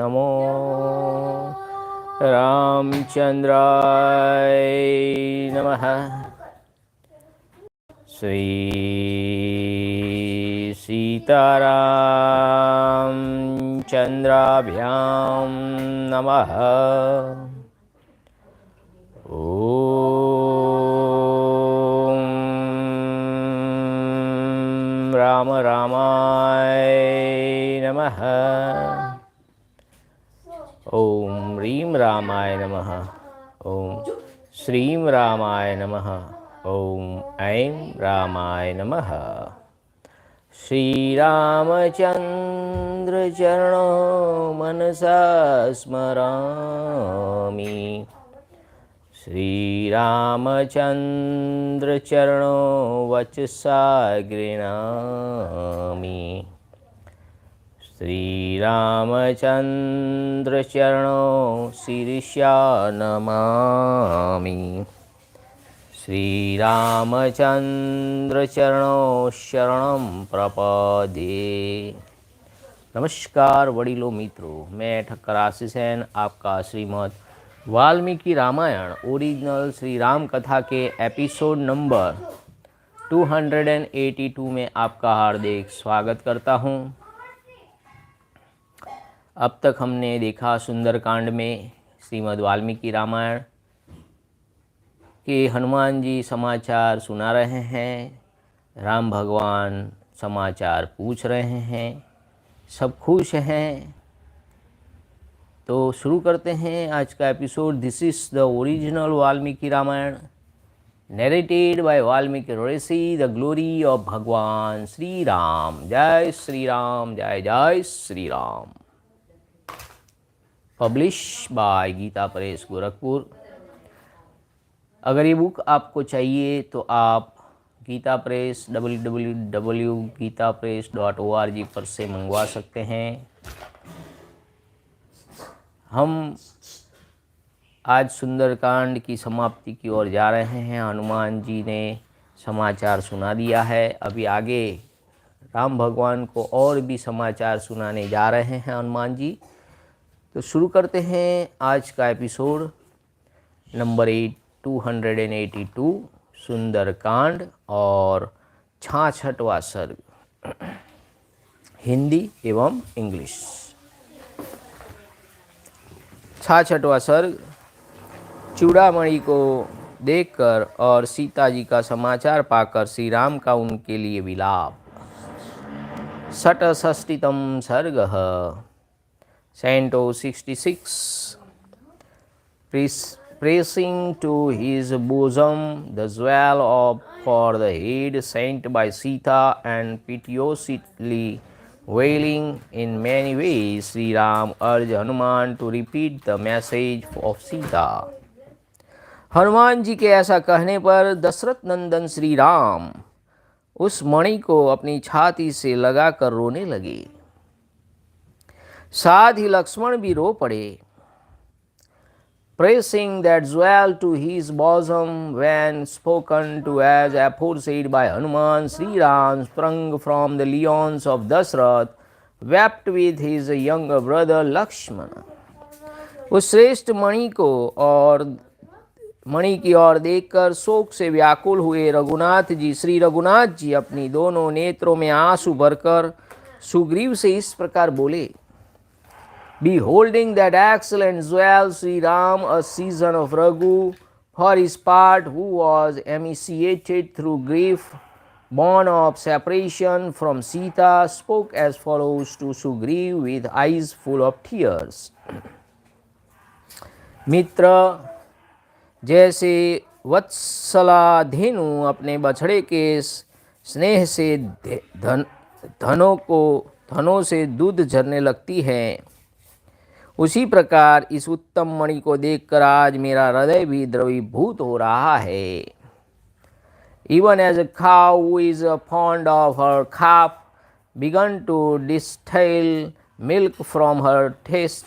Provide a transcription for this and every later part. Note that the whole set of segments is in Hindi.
नमो रामचंद्राय नमः। श्री सीतारामचंद्राभ्यां नमः। ओम राम रामाय नमः। ओम ह्रीं रामाय नमः। ओम श्रीं रामाय नमः। ओम ऐं रामाय नमः। श्री रामचंद्र चरणो मनसा स्मरामि। श्री रामचंद्र चरणो वचसा गृह्णामि। श्री रामचंद्र चरणो शीर्षा नमामि। श्री रामचंद्र चरणो शरणं प्रपद्ये। नमस्कार वडीलों मित्रों, मैं ठक्कर आशीष आपका श्रीमद वाल्मीकि रामायण ओरिजिनल श्री राम कथा के एपिसोड नंबर 282 में आपका हार्दिक स्वागत करता हूँ। अब तक हमने देखा सुंदरकांड में श्रीमद वाल्मीकि रामायण के हनुमान जी समाचार सुना रहे हैं, राम भगवान समाचार पूछ रहे हैं, सब खुश हैं। तो शुरू करते हैं आज का episode. This is the original Valmiki Ramayan narrated by Valmiki Rishi, the glory of Bhagwan Shri Ram. जय श्री राम, जय जय श्री राम। Publish by Gita Press Gorakhpur. अगर ये बुक आपको चाहिए तो आप गीता प्रेस www.gitapress.org पर से मंगवा सकते हैं। हम आज सुंदरकांड की समाप्ति की ओर जा रहे हैं। हनुमान जी ने समाचार सुना दिया है। अभी आगे राम भगवान को और भी समाचार सुनाने जा रहे हैं हनुमान जी। तो शुरू करते हैं आज का एपिसोड नंबर 282 सुंदरकांड और 66वां सर्ग, हिंदी एवं इंग्लिश। 66वां सर्ग। चूड़ामणि को देखकर और सीता जी का समाचार पाकर श्री राम का उनके लिए विलाप। षट्षष्टितम सर्गः। Canto 66। Pressing to his bosom the jewel for the head sent by Sita and piteously wailing in many ways, Sri Ram urged Hanuman to repeat the message of Sita। Hanuman ji के ऐसा कहने पर दशरथ नंदन श्री राम उस मणि को अपनी छाती से लगाकर रोने लगे। साथ ही लक्ष्मण भी रो पड़े। Pressing that jewel to his bosom when spoken to as aforesaid by Hanuman, Sri Ram sprung from the lions of Dashrath, wept with his younger brother Lakshmana। उस श्रेष्ठ मणि को और मणि की ओर देखकर शोक से व्याकुल हुए रघुनाथ जी, श्री रघुनाथ जी अपनी दोनों नेत्रों में आंसू भरकर सुग्रीव से इस प्रकार बोले। Beholding that excellent jewel, Sri Ram, a son of Raghu, for his part, who was emaciated through grief, born of separation from Sita, spoke as follows to Sugriv with eyes full of tears। मित्र, जैसे वत्सलाधेनु अपने बछड़े के स्नेह से धनों से दूध झरने लगती है, उसी प्रकार इस उत्तम मणि को देखकर आज मेरा हृदय भी द्रवीभूत हो रहा है। Even as a cow who is fond of her calf began to distill milk from her breast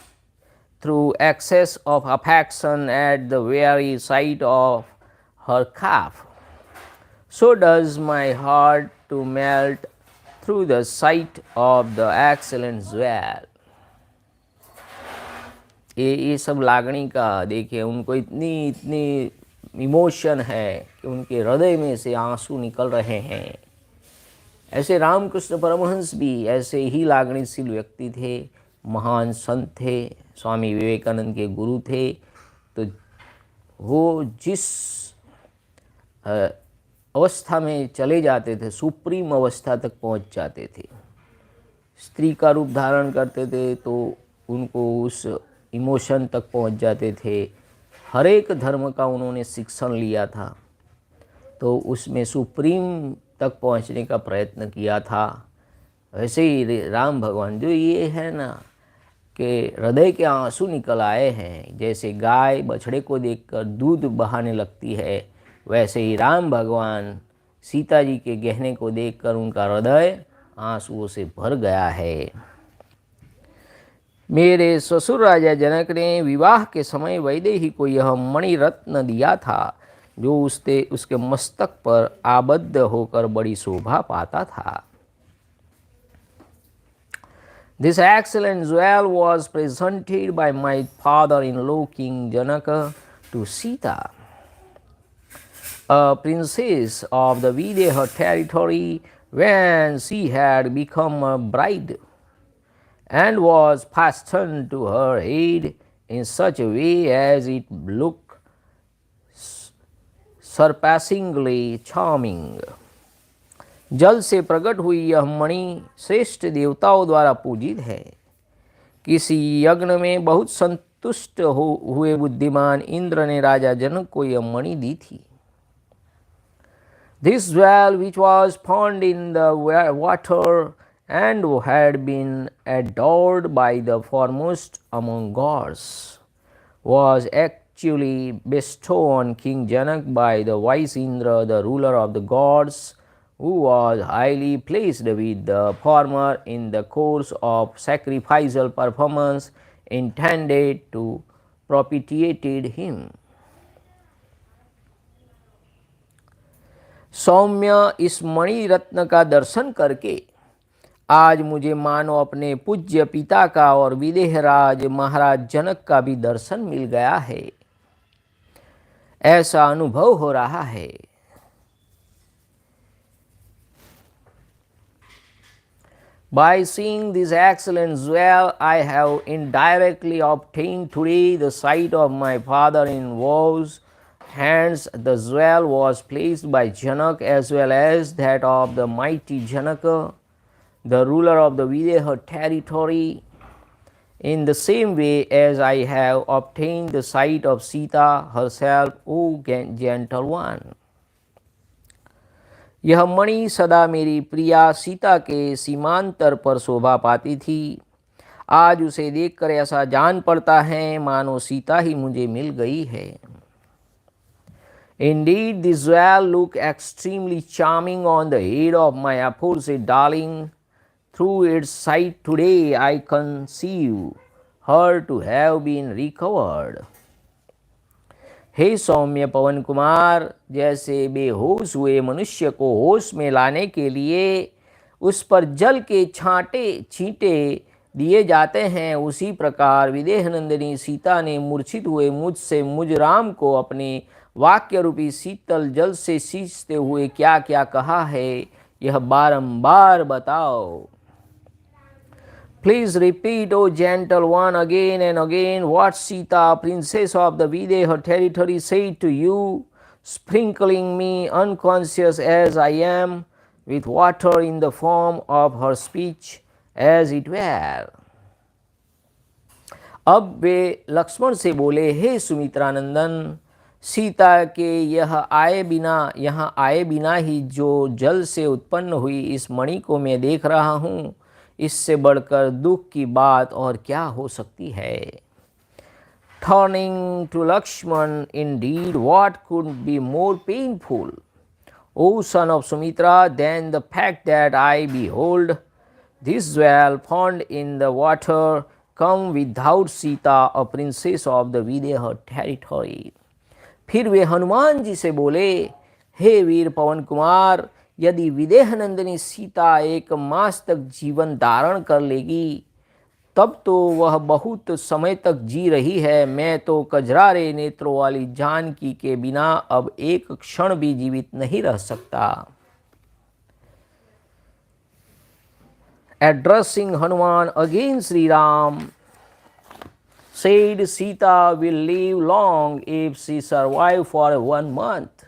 through excess of affection at the very sight of her calf, so does my heart to melt through the sight of the excellent jewel। ये सब लागणी का देखिए, उनको इतनी इतनी इमोशन है कि उनके हृदय में से आंसू निकल रहे हैं। ऐसे रामकृष्ण परमहंस भी ऐसे ही लागणीशील व्यक्ति थे, महान संत थे, स्वामी विवेकानंद के गुरु थे। तो वो जिस अवस्था में चले जाते थे, सुप्रीम अवस्था तक पहुंच जाते थे। स्त्री का रूप धारण करते थे तो उनको उस इमोशन तक पहुंच जाते थे। हर एक धर्म का उन्होंने शिक्षण लिया था, तो उसमें सुप्रीम तक पहुंचने का प्रयत्न किया था। वैसे ही राम भगवान जो ये है ना कि हृदय के आंसू निकल आए हैं, जैसे गाय बछड़े को देखकर दूध बहाने लगती है, वैसे ही राम भगवान सीता जी के गहने को देखकर उनका हृदय आंसुओं से भर गया है। मेरे ससुर राजा जनक ने विवाह के समय वैदेही को यह मणि रत्न दिया था, जो उसके मस्तक पर आबद्ध होकर बड़ी शोभा पाता था। This excellent jewel was presented by my father-in-law King Janaka to Sita, a princess of the Videha territory, when she had become a bride, and was fastened to her head in such a way as it looked surpassingly charming. जल से प्रकट हुई यह मणि श्रेष्ठ देवताओं द्वारा पूजित है। किसी यज्ञ में बहुत संतुष्ट हुए बुद्धिमान इंद्र ने राजा जनक को यह मणि दी थी। This jewel, which was found in the water and had been adored by the foremost among gods, was actually bestowed on King Janak by the wise Indra, the ruler of the gods, who was highly pleased with the former in the course of sacrificial performance intended to propitiate him. सौम्य, इस मणि रत्न का दर्शन करके आज मुझे मानो अपने पूज्य पिता का और विदेहराज महाराज जनक का भी दर्शन मिल गया है, ऐसा अनुभव हो रहा है। By seeing this excellent jewel, I have indirectly obtained today the sight of my father-in-law's hands. The jewel was placed by Janak as well as that of the mighty Janaka, the ruler of the Videha territory, in the same way as I have obtained the sight of Sita herself, O gentle one. यह मणि सदा मेरी प्रिया सीता के सीमांतर पर शोभा पाती थी। आज उसे देखकर ऐसा जान पड़ता है मानो सीता ही मुझे मिल गई है। Indeed, this jewel looked extremely charming on the head of my aforesaid darling. Through its sight today I conceive her to have been recovered. हे सौम्य पवन कुमार, जैसे बेहोश हुए मनुष्य को होश में लाने के लिए उस पर जल के छींटे दिए जाते हैं, उसी प्रकार विदेहनंदिनी सीता ने मूर्छित हुए मुझ राम को अपने वाक्य रूपी शीतल जल से सींचते हुए क्या क्या कहा है, यह बारंबार बताओ। Please repeat, O gentle one, again and again what Sita, princess of the Videha territory, said to you, sprinkling me, unconscious as I am, with water in the form of her speech, as it were. अब वे लक्ष्मण से बोले, हे सुमित्रानंदन, सीता के यहाँ आए बिना ही जो जल से उत्पन्न हुई इस मणि को मैं देख रहा हूँ, इससे बढ़कर दुख की बात और क्या हो सकती है। Turning to Lakshman, indeed, what could be more painful, O son of Sumitra, than the fact that I behold this jewel found in the water come without Sita, a princess of the Videha territory. फिर वे हनुमान जी से बोले, हे वीर पवन कुमार, यदि विदेहनंदिनी सीता एक मास तक जीवन धारण कर लेगी तब तो वह बहुत समय तक जी रही है। मैं तो कजरारे नेत्रों वाली जानकी के बिना अब एक क्षण भी जीवित नहीं रह सकता। Addressing Hanuman again, Sri Ram said, Sita will live long if she survive for 1 month.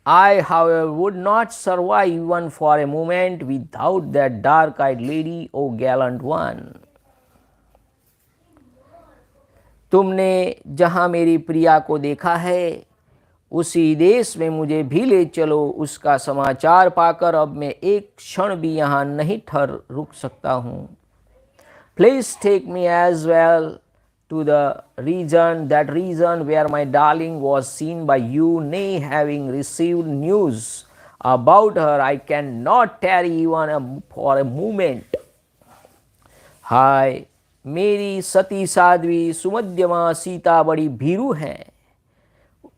I, however, would not survive even for a moment without that dark-eyed lady, O gallant one. तुमने जहाँ मेरी प्रिया को देखा है, उसी देश में मुझे भी ले चलो। उसका समाचार पाकर अब मैं एक क्षण भी यहाँ नहीं रुक सकता हूँ। Please take me as well to the region where my darling was seen by you. Nay, having received news about her, I cannot tarry even for a moment. हाय, मेरी सती साध्वी सुमध्यमा सीता बड़ी भीरू हैं।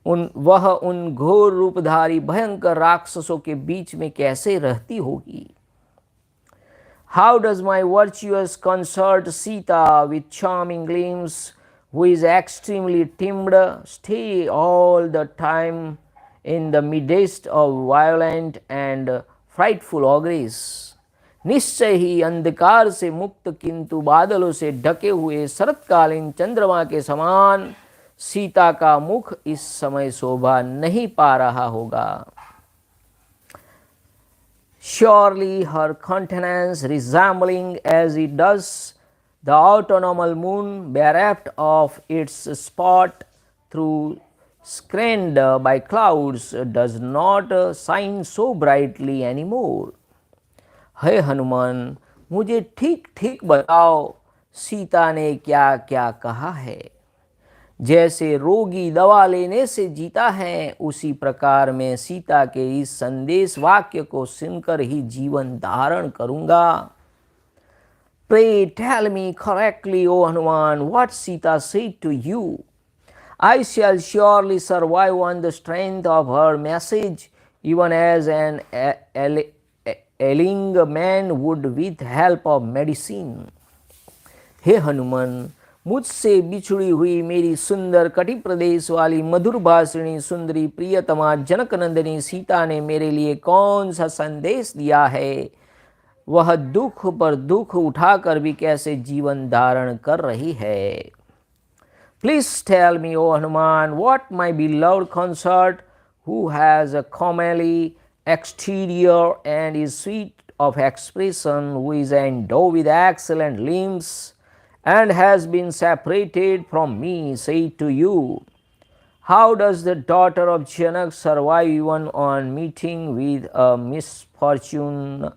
वह उन घोर रूपधारी भयंकर राक्षसों के बीच में कैसे रहती होगी। How does my virtuous consort Sita, with charming gleams, who is extremely timid, stay all the time in the midst of violent and frightful auguries? निश्चय ही अंधकार से मुक्त किंतु बादलों से ढके हुए शरतकालीन चंद्रमा के समान सीता का मुख इस समय शोभा नहीं पा रहा होगा। Surely her countenance, resembling as it does the autumnal moon, bereft of its spot through screened by clouds, does not shine so brightly anymore. हे हनुमान, मुझे ठीक ठीक बताओ, सीता ने क्या क्या कहा है। जैसे रोगी दवा लेने से जीता है, उसी प्रकार मैं सीता के इस संदेश वाक्य को सुनकर ही जीवन धारण करूंगा। Pray tell me correctly, O Hanuman, what Sita said to you. I shall surely survive on the strength of her message, even as an ailing man would with help of medicine. हे हनुमान, मुझसे बिछुड़ी हुई मेरी सुंदर कटि प्रदेश वाली मधुर भाषिणी सुंदरी प्रियतमा जनक नंदिनी सीता ने मेरे लिए कौन सा संदेश दिया है। वह दुख पर दुख उठाकर भी कैसे जीवन धारण कर रही है। Please tell me, O Hanuman, what my beloved consort, who has a comely exterior and is sweet of expression, who is endowed with excellent limbs, and has been separated from me, say to you. How does the daughter of Janak survive even on meeting with a misfortune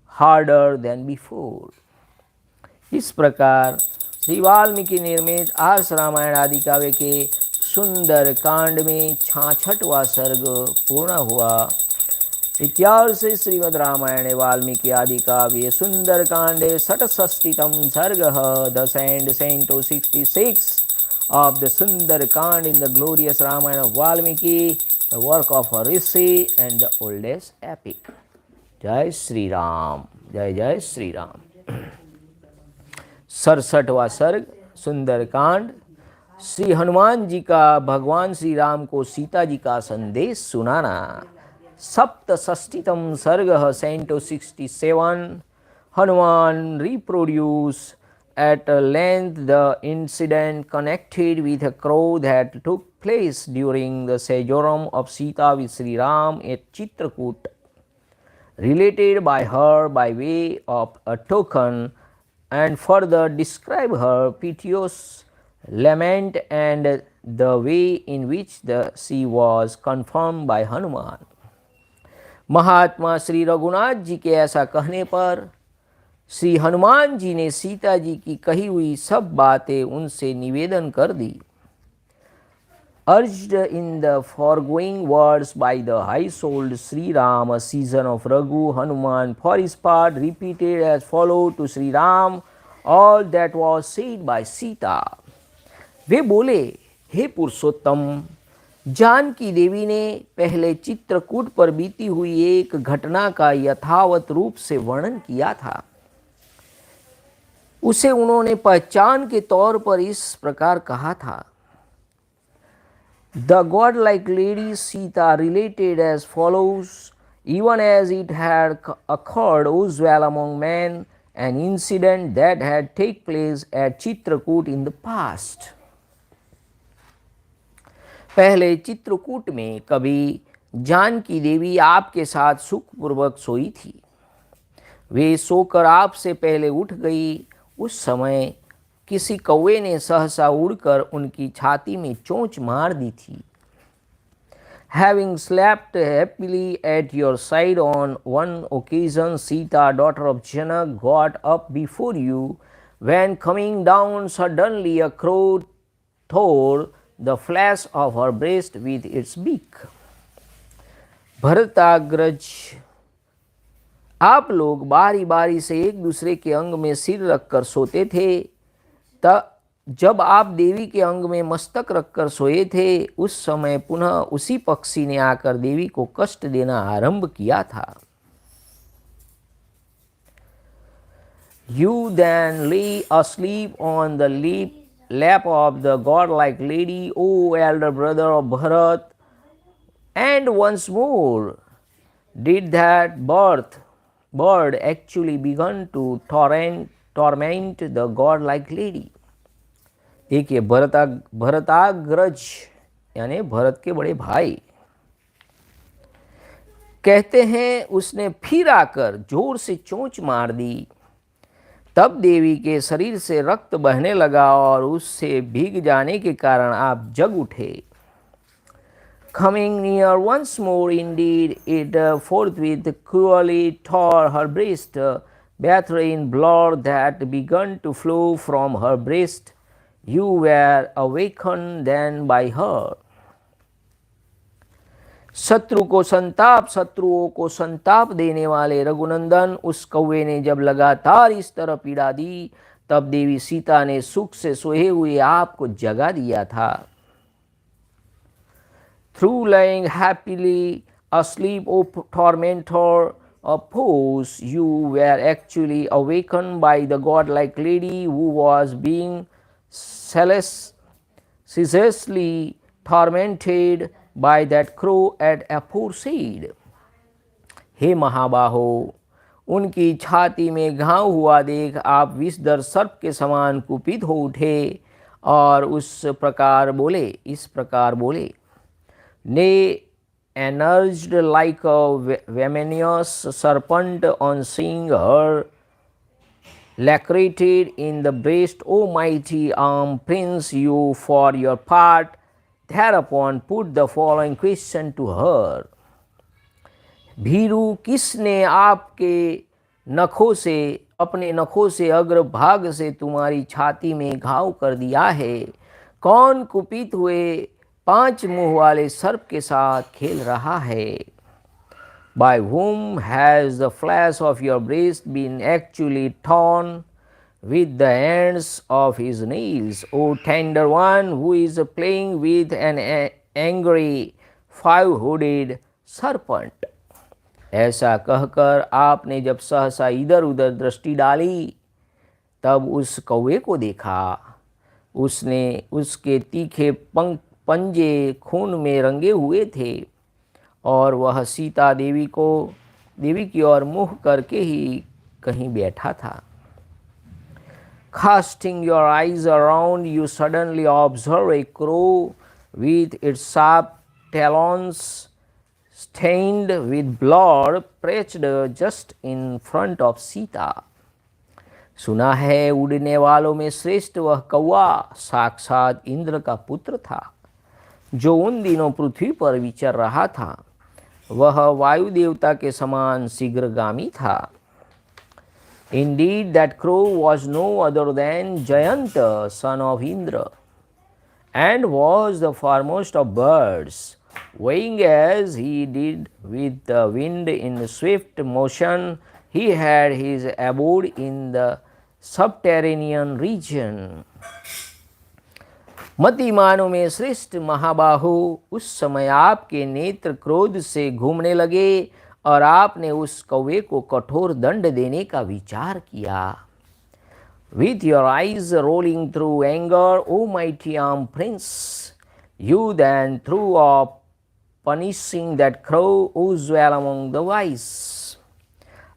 harder than before? इस प्रकार श्री वाल्मीकि निर्मित आर्ष रामायण आदि काव्य के सुंदर कांड में 66वां सर्ग पूर्ण हुआ। इत्यार्षे श्रीमद् रामायणे वाल्मीकि आदि काव्ये सुंदरकांडे षट्षष्टितम सर्गः। The saint 66 of the Sundarakānda in the glorious Ramayana of Valmiki, the work of a rishi and the oldest epic. जय श्री राम, जय जय श्री राम। 67वां सर्ग सुंदरकांड। श्री हनुमान जी का भगवान श्री राम को सीता जी का संदेश सुनाना। सप्तषष्टितम सर्गः 67 Hanuman reproduce at length the incident connected with a crow that took place during the sojourn of Sita with Sri Ram at Chitrakoot, related by her by way of a token, and further describe her piteous lament and the way in which she was confirmed by Hanuman. महात्मा श्री रघुनाथ जी के ऐसा कहने पर श्री हनुमान जी ने सीता जी की कही हुई सब बातें उनसे निवेदन कर दी। Urged in the foregoing words by the high-souled Sri Ram, a season of Raghu, Hanuman for his part repeated as follows to Sri Ram all that was said by Sita. वे बोले, हे पुरुषोत्तम, जानकी देवी ने पहले चित्रकूट पर बीती हुई एक घटना का यथावत रूप से वर्णन किया था। उसे उन्होंने पहचान के तौर पर इस प्रकार कहा था। The god like lady Sita related as follows, even as it had occurred as well among men, an incident that had taken place at Chitrakoot in the past. पहले चित्रकूट में कभी जानकी देवी आपके साथ सुखपूर्वक सोई थी। वे सोकर आपसे पहले उठ गई। उस समय किसी कौवे ने सहसा उड़कर उनकी छाती में चोंच मार दी थी। Having slept happily at your side on one occasion, Sita, daughter of Janak, got up before you, when coming down suddenly a crow tore the flesh of her breast with its beak. भरताग्रज, आप लोग बारी बारी से एक दूसरे के अंग में सिर रखकर सोते थे। जब आप देवी के अंग में मस्तक रखकर सोए थे, उस समय पुनः उसी पक्षी ने आकर देवी को कष्ट देना आरंभ किया था। You then lay asleep on the lap of the godlike lady, O elder brother of Bharat, and once more did that bird actually begun to torment the godlike lady. देखिए, भरताग्रज यानी भरत के बड़े भाई कहते हैं, उसने फिर आकर जोर से चोंच मार दी। तब देवी के शरीर से रक्त बहने लगा और उससे भीग जाने के कारण आप जग उठे। Coming near once more, indeed, it forthwith cruelly tore her breast, bathed in blood that began to flow from her breast. You were awakened then by her. शत्रुओं को संताप देने वाले रघुनंदन, उस कौवे ने जब लगातार इस तरह पीड़ा दी, तब देवी सीता ने सुख से सोए हुए आपको जगा दिया था। Through lying happily asleep, O tormentor of foes, you were actually awakened by the godlike lady who was being ceaselessly tormented by that crow at aforesaid. हे महाबाहो, उनकी छाती में घाव हुआ देख आप विषधर सर्प के समान कुपित हो उठे और इस प्रकार बोले। Nay, enraged like a venomous serpent on seeing her lacerated in the breast, O mighty arm prince, you for your part thereupon put the following question to her. भीरू, किसने अपने नखों से अग्रभाग से तुम्हारी छाती में घाव कर दिया है? कौन कुपित हुए 5 मुंह वाले सर्प के साथ खेल रहा है? By whom has the flesh of your breast been actually torn with the ends of his nails, O tender one who is playing with an angry 5-hooded serpent? ऐसा कहकर आपने जब सहसा इधर उधर दृष्टि डाली, तब उस कौवे को देखा। उसके तीखे पंजे खून में रंगे हुए थे और वह सीता देवी की ओर मुँह करके ही कहीं बैठा था। Casting your eyes around, you suddenly observe a crow with its sharp talons stained with blood perched just in front of Sita. सुना है उड़ने वालों में श्रेष्ठ वह कौवा साक्षात इंद्र का पुत्र था, जो उन दिनों पृथ्वी पर विचर रहा था। वह वायु देवता के समान शीघ्रगामी था। Indeed, that crow was no other than Jayanta, son of Indra, and was the foremost of birds, weighing as he did with the wind in swift motion. He had his abode in the subterranean region. मतिमानों में श्रेष्ठ महाबाहु, उस समय आपके नेत्र क्रोध से घूमने लगे और आपने उस कौवे को कठोर दंड देने का विचार किया। with your eyes rolling through anger, O mighty arm prince, you then threw up punishing that crow who's well among the wise.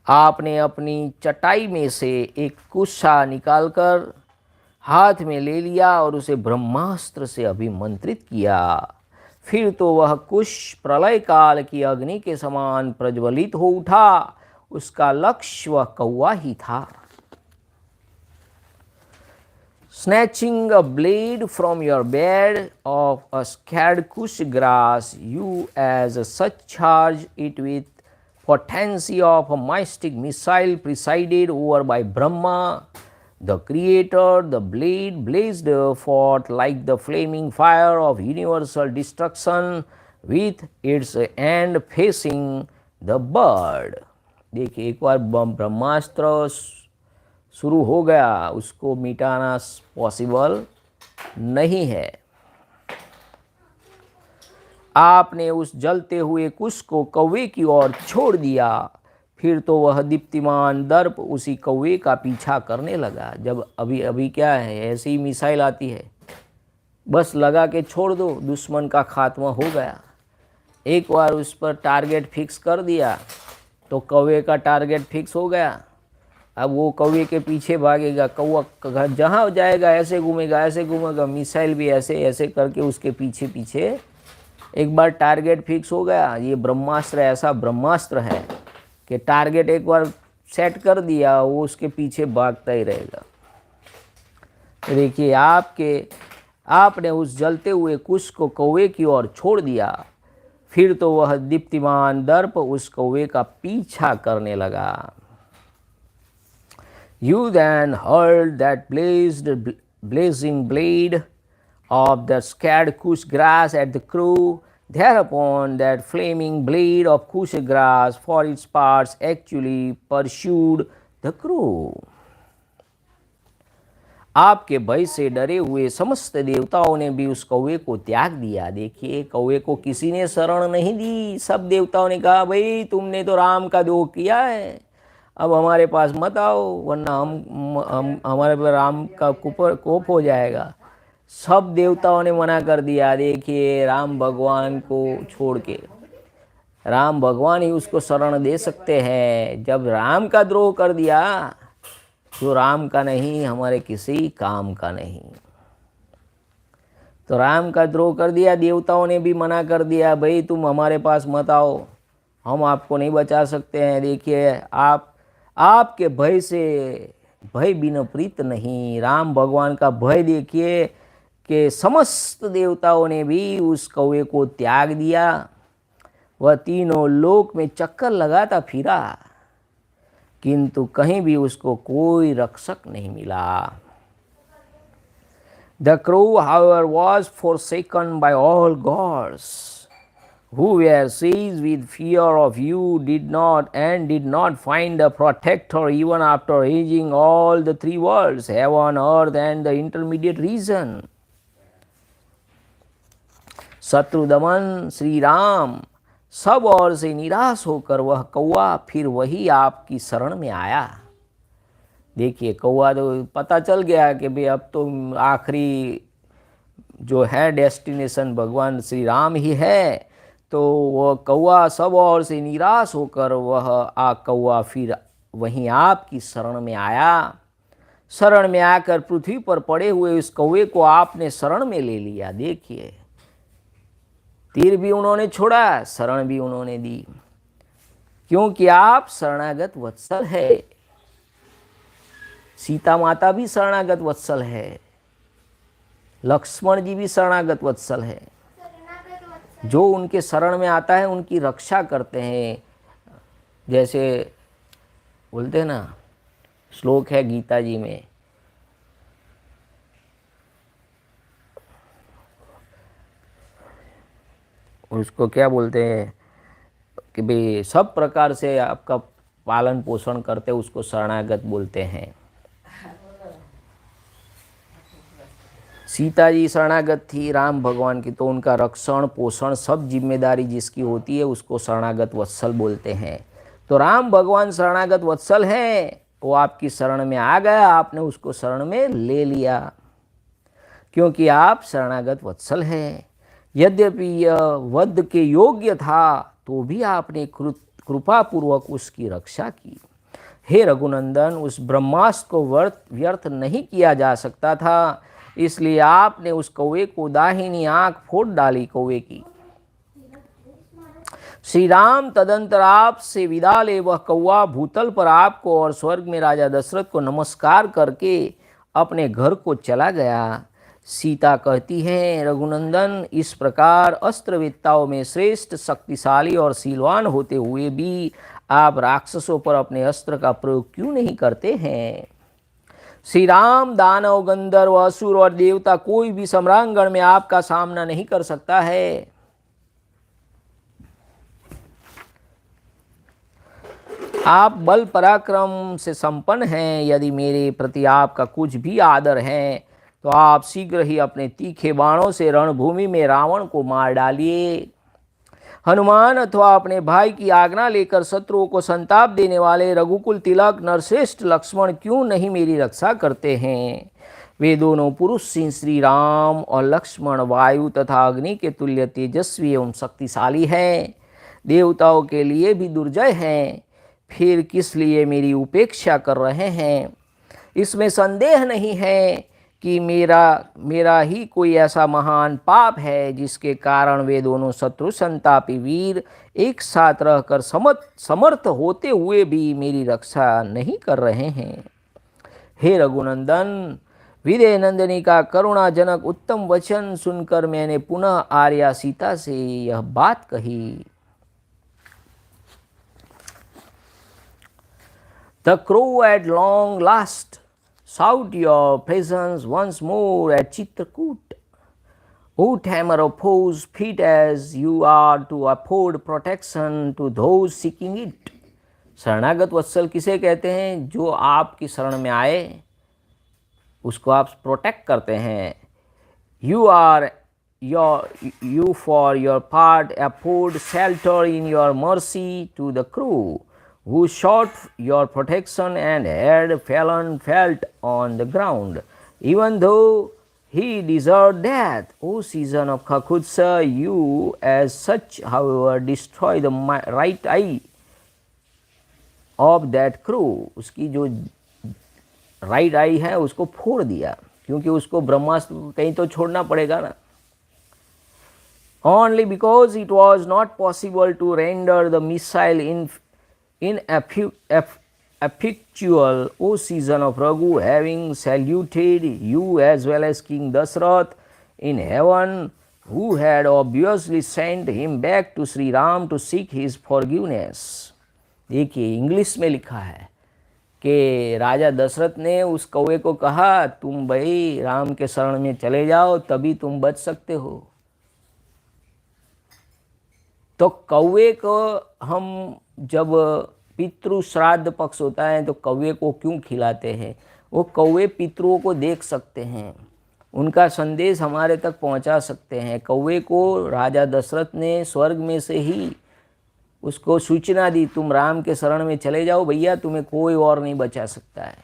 आपने अपनी चटाई में से एक कुशा निकालकर हाथ में ले लिया और उसे ब्रह्मास्त्र से अभिमंत्रित किया। फिर तो वह कुश प्रलय काल की अग्नि के समान प्रज्वलित हो उठा। उसका लक्ष्य वह कौवा ही था। Snatching a blade from your bed of a scared kush grass, you as such charge it with potency of a mystic missile presided over by Brahma, the creator. The blade blazed forth like the flaming fire of universal destruction with its end facing the bird. देखिए, एक बार ब्रह्मास्त्र शुरू हो गया, उसको मिटाना पॉसिबल नहीं है। आपने उस जलते हुए कुश को कौवे की ओर छोड़ दिया। फिर तो वह दीप्तिमान दर्प उसी कौवे का पीछा करने लगा। जब अभी क्या है, ऐसी ही मिसाइल आती है, बस लगा के छोड़ दो, दुश्मन का खात्मा हो गया। एक बार उस पर टारगेट फिक्स कर दिया तो कौवे का टारगेट फिक्स हो गया। अब वो कौवे के पीछे भागेगा, कौवा जहाँ जाएगा ऐसे घूमेगा, मिसाइल भी ऐसे ऐसे करके उसके पीछे पीछे। एक बार टारगेट फिक्स हो गया। ये ब्रह्मास्त्र ऐसा ब्रह्मास्त्र है कि टारगेट एक बार सेट कर दिया, वो उसके पीछे भागता ही रहेगा। तो देखिए, आपने उस जलते हुए कुश को कौवे की ओर छोड़ दिया। फिर तो वह दीप्तिमान दर्प उस कौवे का पीछा करने लगा। You then hurled that blazing blade of the scared kush grass at the crow. Thereupon that flaming blade of kush grass for its parts actually pursued the crow. आपके भय से डरे हुए समस्त देवताओं ने भी उस कौवे को त्याग दिया। देखिए, कौवे को किसी ने शरण नहीं दी। सब देवताओं ने कहा, भाई तुमने तो राम का द्रोह किया है, अब हमारे पास मत आओ, वरना हम हमारे पर राम का कोप हो जाएगा। सब देवताओं ने मना कर दिया। देखिए, राम भगवान को छोड़ के राम भगवान ही उसको शरण दे सकते हैं। जब राम का द्रोह कर दिया, जो राम का नहीं, हमारे किसी काम का नहीं, तो राम का द्रोह कर दिया। देवताओं ने भी मना कर दिया, भाई तुम हमारे पास मत आओ, हम आपको नहीं बचा सकते हैं। देखिए, आपके भय से भय बिना प्रीत नहीं। राम भगवान का भय देखिए कि समस्त देवताओं ने भी उस कौवे को त्याग दिया। वह तीनों लोक में चक्कर लगाता फिरा, किंतु कहीं भी उसको कोई रक्षक नहीं मिला। The crow, however, was forsaken by all gods, who were seized with fear of you, did not find a protector even after raging all the three worlds, heaven, earth, and the intermediate region. शत्रु दमन श्री राम सब ओर से निराश होकर वह कौवा फिर वही आपकी शरण में आया। देखिए, कौवा तो पता चल गया कि भाई अब तो आखिरी जो है डेस्टिनेशन भगवान श्री राम ही है। तो वह कौवा सब ओर से निराश होकर वह कौवा फिर वहीं आपकी शरण में आया। शरण में आकर पृथ्वी पर पड़े हुए उस कौवे को आपने शरण में ले लिया। देखिए, तीर भी उन्होंने छोड़ा, शरण भी उन्होंने दी, क्योंकि आप शरणागत वत्सल है। सीता माता भी शरणागत वत्सल है, लक्ष्मण जी भी शरणागत वत्सल है। जो उनके शरण में आता है उनकी रक्षा करते हैं। जैसे बोलते हैं ना, श्लोक है गीता जी में, उसको क्या बोलते हैं कि भाई सब प्रकार से आपका पालन पोषण करते, उसको शरणागत बोलते हैं। सीता जी शरणागत थी राम भगवान की, तो उनका रक्षण पोषण सब जिम्मेदारी जिसकी होती है उसको शरणागत वत्सल बोलते हैं। तो राम भगवान शरणागत वत्सल हैं, वो आपकी शरण में आ गया, आपने उसको शरण में ले लिया, क्योंकि आप शरणागत वत्सल हैं। यद्यपि यह वध के योग्य था तो भी आपने कृपापूर्वक उसकी रक्षा की। हे रघुनंदन, उस ब्रह्मास्त्र को व्यर्थ नहीं किया जा सकता था, इसलिए आपने उस कौवे को दाहिनी आंख फोड़ डाली कौवे की। श्री राम तदंतर आपसे विदा ले वह कौवा भूतल पर आपको और स्वर्ग में राजा दशरथ को नमस्कार करके अपने घर को चला गया। सीता कहती हैं, रघुनंदन, इस प्रकार अस्त्रवेत्ताओं में श्रेष्ठ, शक्तिशाली और शीलवान होते हुए भी आप राक्षसों पर अपने अस्त्र का प्रयोग क्यों नहीं करते हैं? श्री राम, दानव, गंधर्व, असुर और देवता कोई भी सम्रांगण में आपका सामना नहीं कर सकता है। आप बल पराक्रम से संपन्न हैं। यदि मेरे प्रति आपका कुछ भी आदर है तो आप शीघ्र ही अपने तीखे बाणों से रणभूमि में रावण को मार डालिए। हनुमान अथवा अपने भाई की आज्ञा लेकर शत्रुओं को संताप देने वाले रघुकुल तिलक नरश्रेष्ठ लक्ष्मण क्यों नहीं मेरी रक्षा करते हैं? वे दोनों पुरुष सिंह श्री राम और लक्ष्मण वायु तथा अग्नि के तुल्य तेजस्वी एवं शक्तिशाली हैं, देवताओं के लिए भी दुर्जय हैं। फिर किस लिए मेरी उपेक्षा कर रहे हैं? इसमें संदेह नहीं है कि मेरा ही कोई ऐसा महान पाप है जिसके कारण वे दोनों शत्रु संतापी वीर एक साथ रहकर समर्थ होते हुए भी मेरी रक्षा नहीं कर रहे हैं। हे रघुनंदन, विदेह नंदिनी का करुणाजनक उत्तम वचन सुनकर मैंने पुनः आर्या सीता से यह बात कही। The crow at long last shout your presence once more at Chitrakoot. O tamer of foes, fit as you are to afford protection to those seeking it. शरणागत वत्सल किसे कहते हैं? जो आपकी शरण में आए उसको आप प्रोटेक्ट करते हैं। You for your part afford shelter in your mercy to the crow who sought your protection and had fallen felt on the ground, even though he deserved death. O season of Kakutsa, you as such, however, destroy the right eye of that crow. उसकी जो राइट आई है उसको फोड़ दिया, क्योंकि उसको ब्रह्मास्त्र कहीं तो छोड़ना पड़ेगा ना। Only because it was not possible to render the missile ineffectual, O season of Raghu, having saluted you as well as King Dashrath in heaven, who had obviously sent him back to Sri Ram to seek his forgiveness. देखिए इंग्लिश में लिखा है कि राजा दशरथ ने उस कौवे को कहा, तुम भाई राम के शरण में चले जाओ तभी तुम बच सकते हो। तो कौवे को हम जब पितृ श्राद्ध पक्ष होता है तो कौवे को क्यों खिलाते हैं? वो कौवे पितरों को देख सकते हैं, उनका संदेश हमारे तक पहुंचा सकते हैं। कौवे को राजा दशरथ ने स्वर्ग में से ही उसको सूचना दी, तुम राम के शरण में चले जाओ भैया, तुम्हें कोई और नहीं बचा सकता है।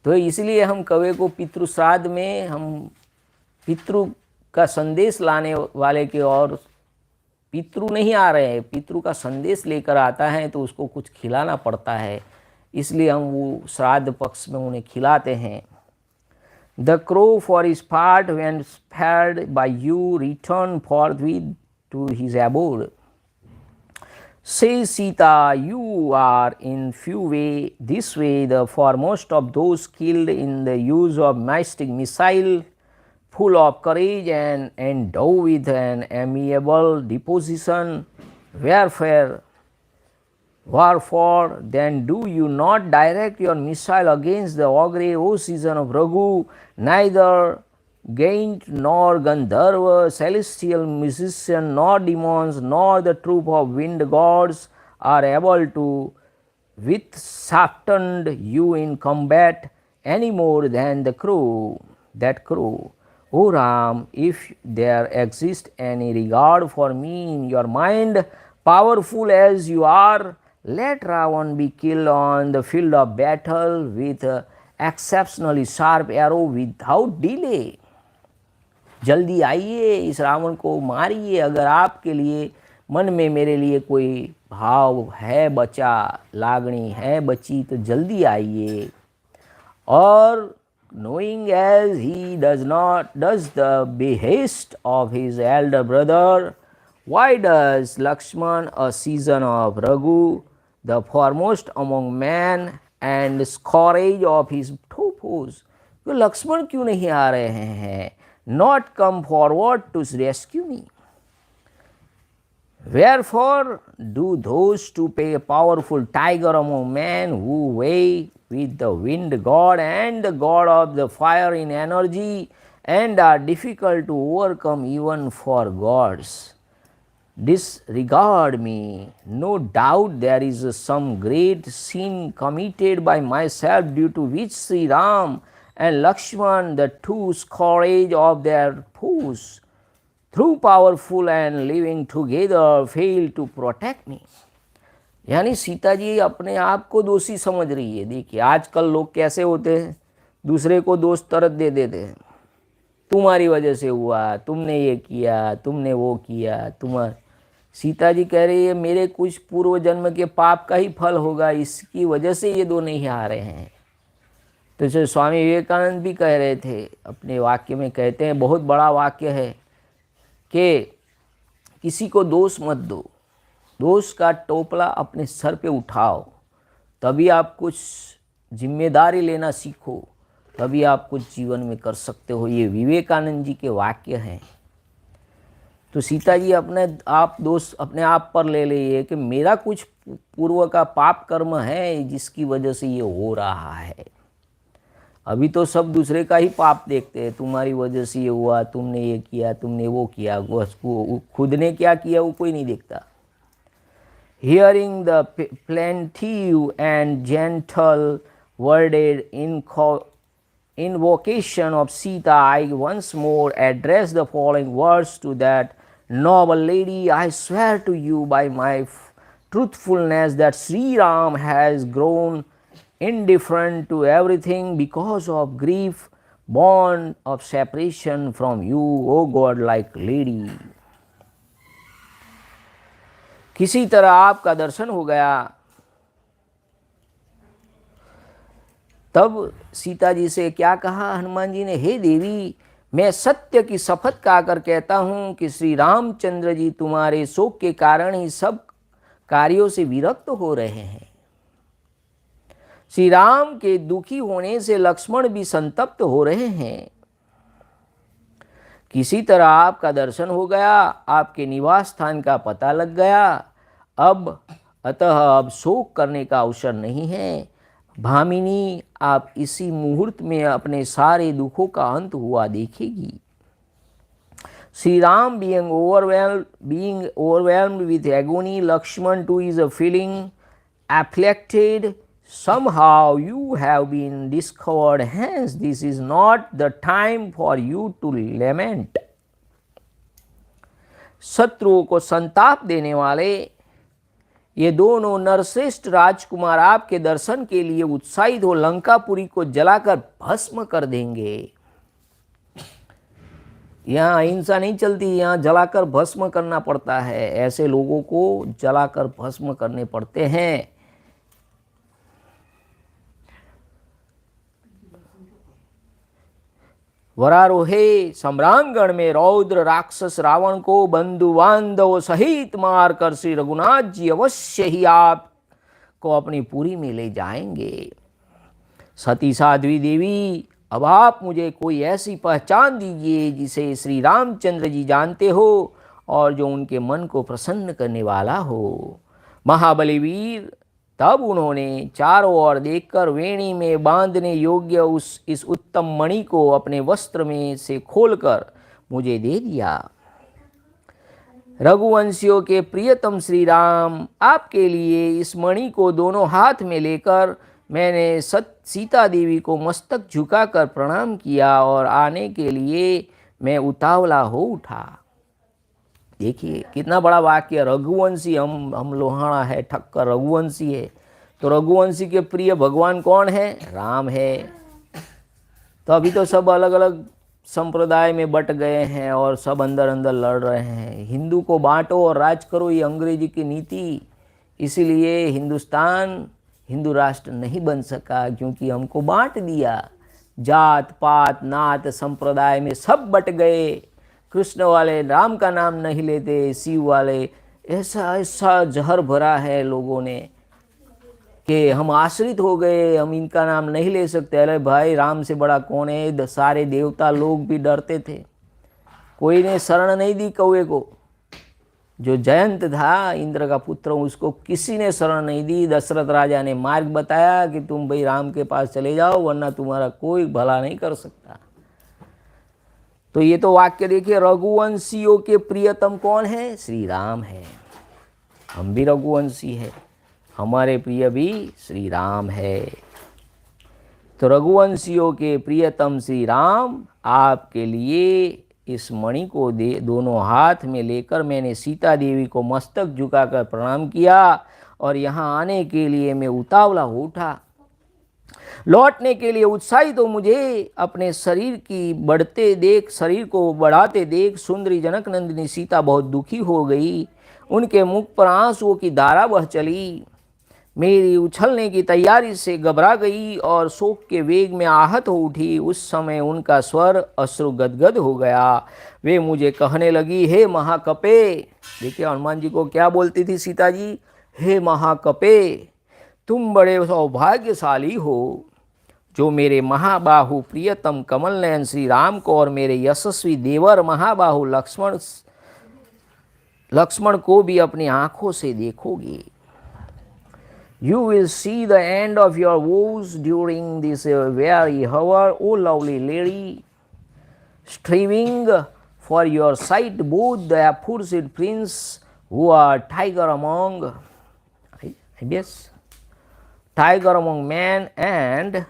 तो इसलिए हम कौवे को पितृ श्राद्ध में हम पितृ का संदेश लाने वाले के और पितृ नहीं आ रहे हैं, पितृ का संदेश लेकर आता है तो उसको कुछ खिलाना पड़ता है, इसलिए हम वो श्राद्ध पक्ष में उन्हें खिलाते हैं। The crow for his part when spared by you return forthwith to his abode. Say Sita, you are in few way this way the foremost of those killed in the use of mystic missile, full of courage and endowed with an amiable disposition. Wherefore, then do you not direct your missile against the ogre, O season of Raghu? Neither Gaint nor Gandharva, celestial musician, nor demons, nor the troop of wind gods are able to withstand you in combat any more than that crow. O Ram, if there exists any regard for me in your mind, powerful as you are, Let Ravan be killed on the field of battle with exceptionally sharp arrow without delay. जल्दी आइए, इस रावण को मारिए। अगर आपके लिए मन में मेरे लिए कोई भाव है बचा, लागणी है बची, तो जल्दी आइए। और knowing as he does the behest of his elder brother, why does Lakshman, a season of Raghu, the foremost among men and scourge of his foes, तो लक्ष्मण क्यों नहीं आ रहे हैं? Not come forward to rescue me. Wherefore do those to pay a powerful tiger among men who weigh with the wind god and the god of the fire in energy and are difficult to overcome even for gods, disregard me. No doubt there is some great sin committed by myself, due to which Sri Ram and Lakshman, the two scourge of their foes, through powerful and living together, fail to protect me. यानी सीता जी अपने आप को दोषी समझ रही है। देखिए आजकल लोग कैसे होते हैं, दूसरे को दोष तरत दे देते हैं। तुम्हारी वजह से हुआ, तुमने ये किया, तुमने वो किया। सीता जी कह रही है मेरे कुछ पूर्व जन्म के पाप का ही फल होगा, इसकी वजह से ये दो नहीं आ रहे हैं। तो जैसे स्वामी विवेकानंद भी कह रहे थे अपने वाक्य में, कहते हैं बहुत बड़ा वाक्य है कि किसी को दोष मत दो, दोष का टोपला अपने सर पे उठाओ, तभी आप कुछ जिम्मेदारी लेना सीखो, तभी आप कुछ जीवन में कर सकते हो। ये विवेकानंद जी के वाक्य हैं। तो सीता जी अपने आप दोष अपने आप पर ले लिए कि मेरा कुछ पूर्व का पाप कर्म है जिसकी वजह से ये हो रहा है। अभी तो सब दूसरे का ही पाप देखते हैं, तुम्हारी वजह से ये हुआ, तुमने ये किया, तुमने वो किया, वो खुद ने क्या किया वो कोई नहीं देखता। Hearing the plaintive and gentle worded invocation of Sita, I once more address the following words to that noble lady. I swear to you by my truthfulness that Sri Ram has grown indifferent to everything because of grief born of separation from you, O God-like lady. किसी तरह आपका दर्शन हो गया। तब सीता जी से क्या कहा हनुमान जी ने, हे देवी, मैं सत्य की शपथ खाकर कहता हूँ कि श्री रामचंद्र जी तुम्हारे शोक के कारण ही सब कार्यों से विरक्त हो रहे हैं। श्री राम के दुखी होने से लक्ष्मण भी संतप्त हो रहे हैं। किसी तरह आपका दर्शन हो गया, आपके निवास स्थान का पता लग गया। अब शोक करने का अवसर नहीं है। भामिनी, आप इसी मुहूर्त में अपने सारे दुखों का अंत हुआ देखेगी। Shri Ram being overwhelmed with agony, Lakshman too is feeling afflicted. Somehow you have been discovered, hence this is not the time for you to lament. शत्रुओं को संताप देने वाले ये दोनों नरश्रेष्ठ राजकुमार आपके दर्शन के लिए उत्साहित हो लंकापुरी को जलाकर भस्म कर देंगे। यहाँ अहिंसा नहीं चलती, यहाँ जलाकर भस्म करना पड़ता है। ऐसे लोगों को जलाकर भस्म करने पड़ते हैं। वरारोहे सम्रांगण में रौद्र राक्षस रावण को बंधु बांधवों सहित मारकर श्री रघुनाथ जी अवश्य ही आप को अपनी पुरी में ले जाएंगे। सती साध्वी देवी, अब आप मुझे कोई ऐसी पहचान दीजिए जिसे श्री रामचंद्र जी जानते हो और जो उनके मन को प्रसन्न करने वाला हो। महाबली वीर, तब उन्होंने चारों ओर देखकर वेणी में बांधने योग्य इस उत्तम मणि को अपने वस्त्र में से खोलकर मुझे दे दिया। रघुवंशियों के प्रियतम श्री राम, आपके लिए इस मणि को दोनों हाथ में लेकर मैंने सीता देवी को मस्तक झुकाकर प्रणाम किया और आने के लिए मैं उतावला हो उठा। देखिए कितना बड़ा वाक्य, रघुवंशी, हम लोहाना है, ठक्कर रघुवंशी है, तो रघुवंशी के प्रिय भगवान कौन है? राम है। तो अभी तो सब अलग अलग संप्रदाय में बट गए हैं और सब अंदर अंदर लड़ रहे हैं। हिंदू को बांटो और राज करो, ये अंग्रेजी की नीति, इसीलिए हिंदुस्तान हिंदू राष्ट्र नहीं बन सका, क्योंकि हमको बांट दिया। जात पात नात संप्रदाय में सब बट गए। कृष्ण वाले राम का नाम नहीं लेते, शिव वाले, ऐसा ऐसा जहर भरा है लोगों ने कि हम आश्रित हो गए, हम इनका नाम नहीं ले सकते। अरे भाई, राम से बड़ा कौन है? सारे देवता लोग भी डरते थे, कोई ने शरण नहीं दी कौए को। जो जयंत था इंद्र का पुत्र, उसको किसी ने शरण नहीं दी। दशरथ राजा ने मार्ग बताया कि तुम भाई राम के पास चले जाओ, वरना तुम्हारा कोई भला नहीं कर सकता। तो ये तो वाक्य देखिए, रघुवंशियों के प्रियतम कौन है? श्री राम है। हम भी रघुवंशी है, हमारे प्रिय भी श्री राम है। तो रघुवंशियों के प्रियतम श्री राम, आपके लिए इस मणि को दोनों हाथ में लेकर मैंने सीता देवी को मस्तक झुकाकर प्रणाम किया और यहाँ आने के लिए मैं उतावला हो उठा। लौटने के लिए उत्साहित तो मुझे अपने शरीर को बढ़ाते देख सुंदरी जनक नंदिनी सीता बहुत दुखी हो गई। उनके मुख पर आंसुओं की धारा बह चली। मेरी उछलने की तैयारी से घबरा गई और शोक के वेग में आहत हो उठी। उस समय उनका स्वर अश्रु गदगद हो गया। वे मुझे कहने लगी, हे महाकपे। देखिए हनुमान जी को क्या बोलती थी सीता जी? हे महाकपे, तुम बड़े सौभाग्यशाली हो जो मेरे महाबाहु प्रियतम कमल नयन श्री राम को और मेरे यशस्वी देवर महाबाहु लक्ष्मण को भी अपनी आंखों से देखोगे। You will see the end of your woes during this very hour, O lovely lady. Striving for your sight, both the aforesaid prince who are tiger among men and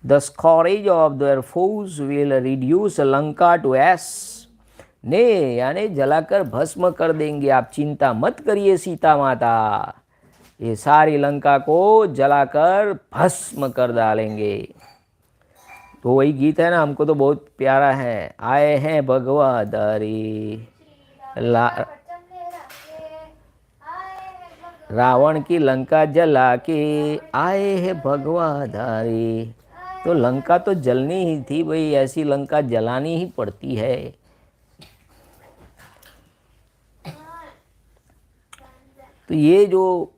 the scourge of their foes will reduce Lanka to ash. ने यानी जलाकर भस्म कर देंगे। आप चिंता मत करिए सीता माता, ये सारी लंका को जलाकर भस्म कर डालेंगे। तो वही गीत है ना, हमको तो बहुत प्यारा है। आए हैं भगवाधारी रावण की लंका जला के, आए हैं भगवाधारी। तो लंका तो जलनी ही थी भाई, ऐसी लंका जलानी ही पड़ती है। तो ये जो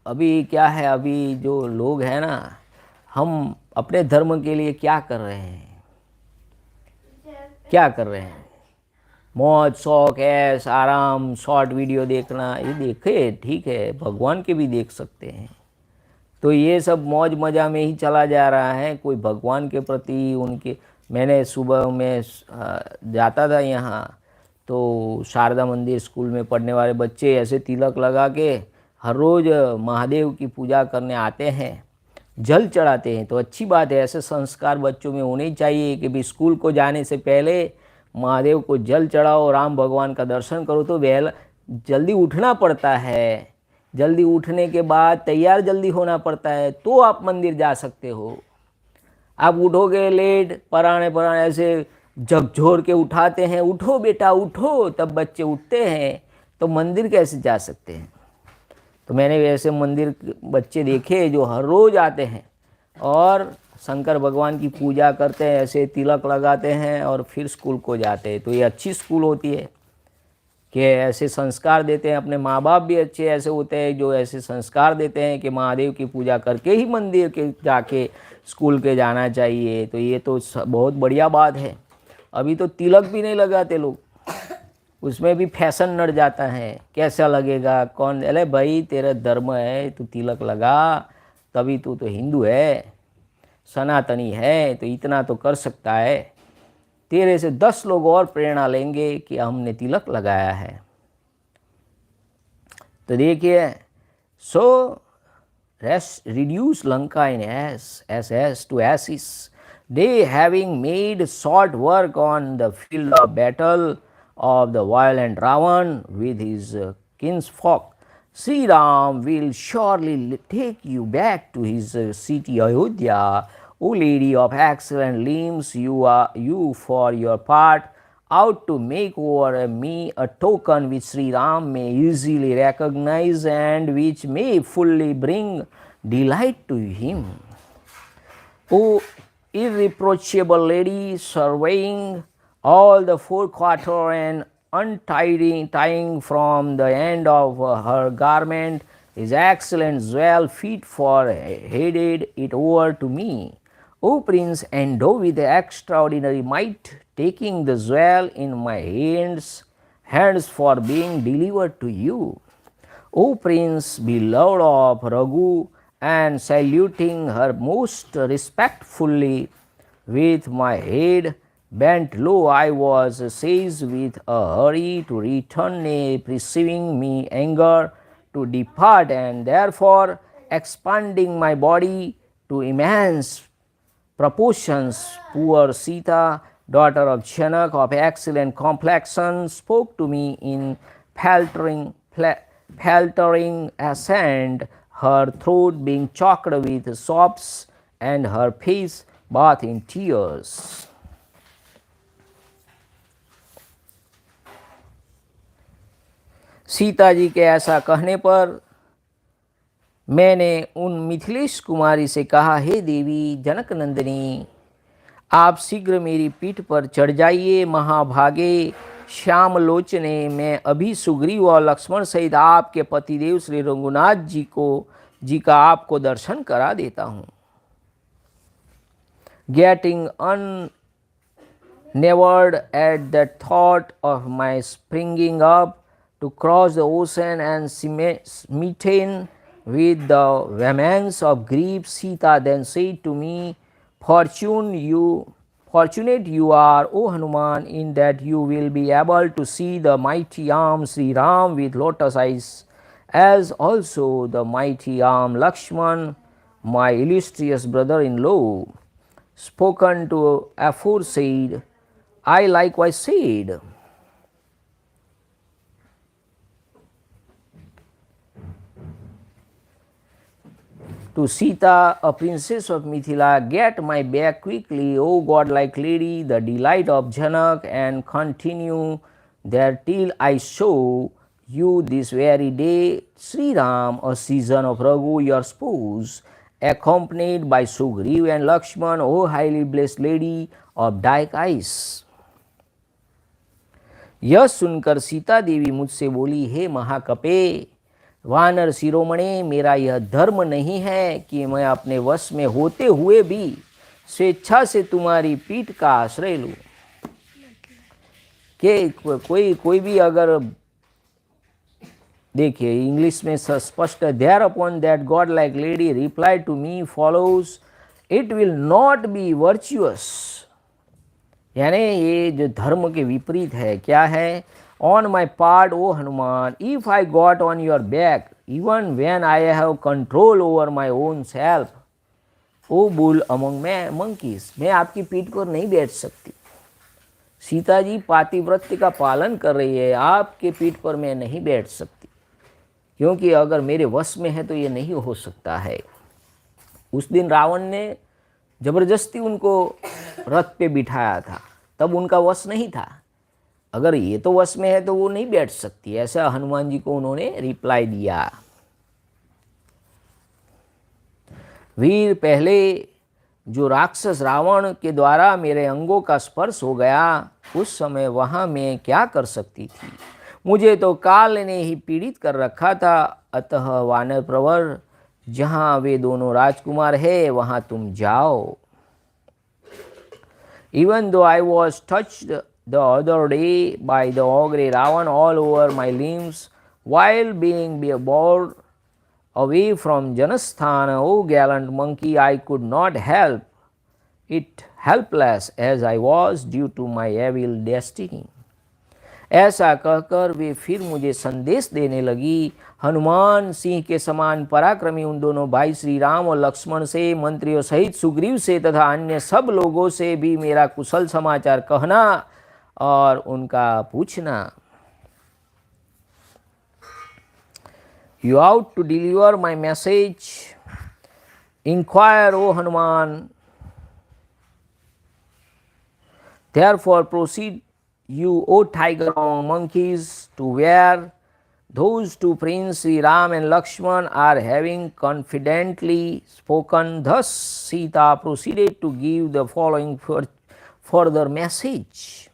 अभी क्या है, अभी जो लोग हैं ना, हम अपने धर्म के लिए क्या कर रहे हैं? क्या कर रहे हैं? मौज शौक ऐश आराम शॉर्ट वीडियो देखना, ये देखे ठीक है, भगवान के भी देख सकते हैं। तो ये सब मौज मज़ा में ही चला जा रहा है। कोई भगवान के प्रति उनके, मैंने सुबह में जाता था यहाँ, तो शारदा मंदिर स्कूल में पढ़ने वाले बच्चे ऐसे तिलक लगा के हर रोज़ महादेव की पूजा करने आते हैं, जल चढ़ाते हैं। तो अच्छी बात है, ऐसे संस्कार बच्चों में होने ही चाहिए कि भी स्कूल को जाने से पहले महादेव को जल चढ़ाओ, राम भगवान का दर्शन करो। तो जल्दी उठना पड़ता है, जल्दी उठने के बाद तैयार जल्दी होना पड़ता है, तो आप मंदिर जा सकते हो। आप उठोगे लेट, पराने ऐसे झकझोर के उठाते हैं, उठो बेटा उठो, तब बच्चे उठते हैं, तो मंदिर कैसे जा सकते हैं? तो मैंने ऐसे मंदिर बच्चे देखे जो हर रोज़ आते हैं और शंकर भगवान की पूजा करते हैं, ऐसे तिलक लगाते हैं और फिर स्कूल को जाते हैं। तो ये अच्छी स्कूल होती है कि ऐसे संस्कार देते हैं। अपने माँ बाप भी अच्छे ऐसे होते हैं जो ऐसे संस्कार देते हैं कि महादेव की पूजा करके ही मंदिर के जाके स्कूल के जाना चाहिए। तो ये तो बहुत बढ़िया बात है। अभी तो तिलक भी नहीं लगाते लोग, उसमें भी फैशन नड़ जाता है, कैसा लगेगा कौन। अरे भाई तेरा धर्म है, तू तिलक लगा, तभी तू तो हिंदू है, सनातनी है, तो इतना तो कर सकता है। तेरे से 10 लोग और प्रेरणा लेंगे कि हमने तिलक लगाया है। तो देखिए, सो reduce Lanka in as to ashes. They having made short work on the field of battle, of the violent Ravan with his kinsfolk. Sri Ram will surely take you back to his city Ayodhya. O lady of excellent limbs, you for your part out to make over me a token which Sri Ram may easily recognize and which may fully bring delight to him. O irreproachable lady, surveying all the four quarter and untying from the end of her garment his excellent jewel fit for headed it over to me. O Prince, endowed with extraordinary might, taking the jewel in my hands for being delivered to you. O Prince, beloved of Raghu, and saluting her most respectfully, with my head bent low, I was seized with a hurry to return, nay, perceiving me anger to depart, and therefore expanding my body to immense proportions, poor Sita, daughter of Janak of excellent complexion, spoke to me in faltering accent, her throat being choked with sobs and her face bathed in tears. Sita ji के ऐसा कहने पर मैंने उन मिथिलेश कुमारी से कहा, हे देवी जनक नंदिनी, आप शीघ्र मेरी पीठ पर चढ़ जाइए, महाभागे श्यामलोचने, मैं अभी सुग्रीव और लक्ष्मण सहित आपके पतिदेव श्री रघुनाथ जी का आपको दर्शन करा देता हूँ. Getting unnerved at the thought of my springing up to cross the ocean and smitten with the vehemence of grief, Sita then said to me, Fortunate you are, O Hanuman, in that you will be able to see the mighty arm Sri Ram with lotus eyes, as also the mighty arm Lakshman, my illustrious brother-in-law. Spoken to aforesaid, I likewise said, to Sita, a princess of Mithila, get my back quickly, O godlike lady, the delight of Janak, and continue there till I show you this very day Sri Ram, a season of Raghu, your spouse, accompanied by Sugriv and Lakshman, O highly blessed lady of dark eyes. यह सुनकर सीता देवी मुझसे बोली, हे महाकपे, वानर शिरोमणे, मेरा यह धर्म नहीं है कि मैं अपने वश में होते हुए भी स्वेच्छा से तुम्हारी पीठ का आश्रय लूँ. कि कोई भी अगर देखिए इंग्लिश में स्पष्ट, thereupon that god like lady reply to me follows, it will not be virtuous. यानी ये जो धर्म के विपरीत है, क्या है? On my part, O Hanuman, if I got on your back, even when I have control over my own self, O bull among monkeys, मैं आपकी पीठ पर नहीं बैठ सकती. सीता जी पातिव्रत्य का पालन कर रही है, आपके पीठ पर मैं नहीं बैठ सकती, क्योंकि अगर मेरे वश में है तो ये नहीं हो सकता है. उस दिन रावण ने जबरदस्ती उनको रथ पे बिठाया था, तब उनका वश नहीं था. अगर ये तो वश में है तो वो नहीं बैठ सकती. ऐसा हनुमान जी को उन्होंने रिप्लाई दिया. वीर, पहले जो राक्षस रावण के द्वारा मेरे अंगों का स्पर्श हो गया, उस समय वहाँ मैं क्या कर सकती थी? मुझे तो काल ने ही पीड़ित कर रखा था. अतः वानर प्रवर, जहाँ वे दोनों राजकुमार है वहाँ तुम जाओ. Even though I was touched the other day by the ogre Ravan all over my limbs, while being borne away from Janasthana, O gallant monkey, I could not help it, helpless as I was due to my evil destiny. ऐसा कहकर वे फिर मुझे संदेश देने लगी, हनुमान सिंह के समान पराक्रमी उन दोनों भाई श्री राम और लक्ष्मण से, मंत्रियों सहित सुग्रीव से तथा अन्य सब लोगों से भी मेरा कुशल समाचार कहना, और उनका पूछना। You out to deliver my message? Inquire, O Hanuman. Therefore proceed you, O tiger among monkeys, to where those two princes, Sri Ram and Lakshman, are having confidently spoken. Thus Sita proceeded to give the following further message.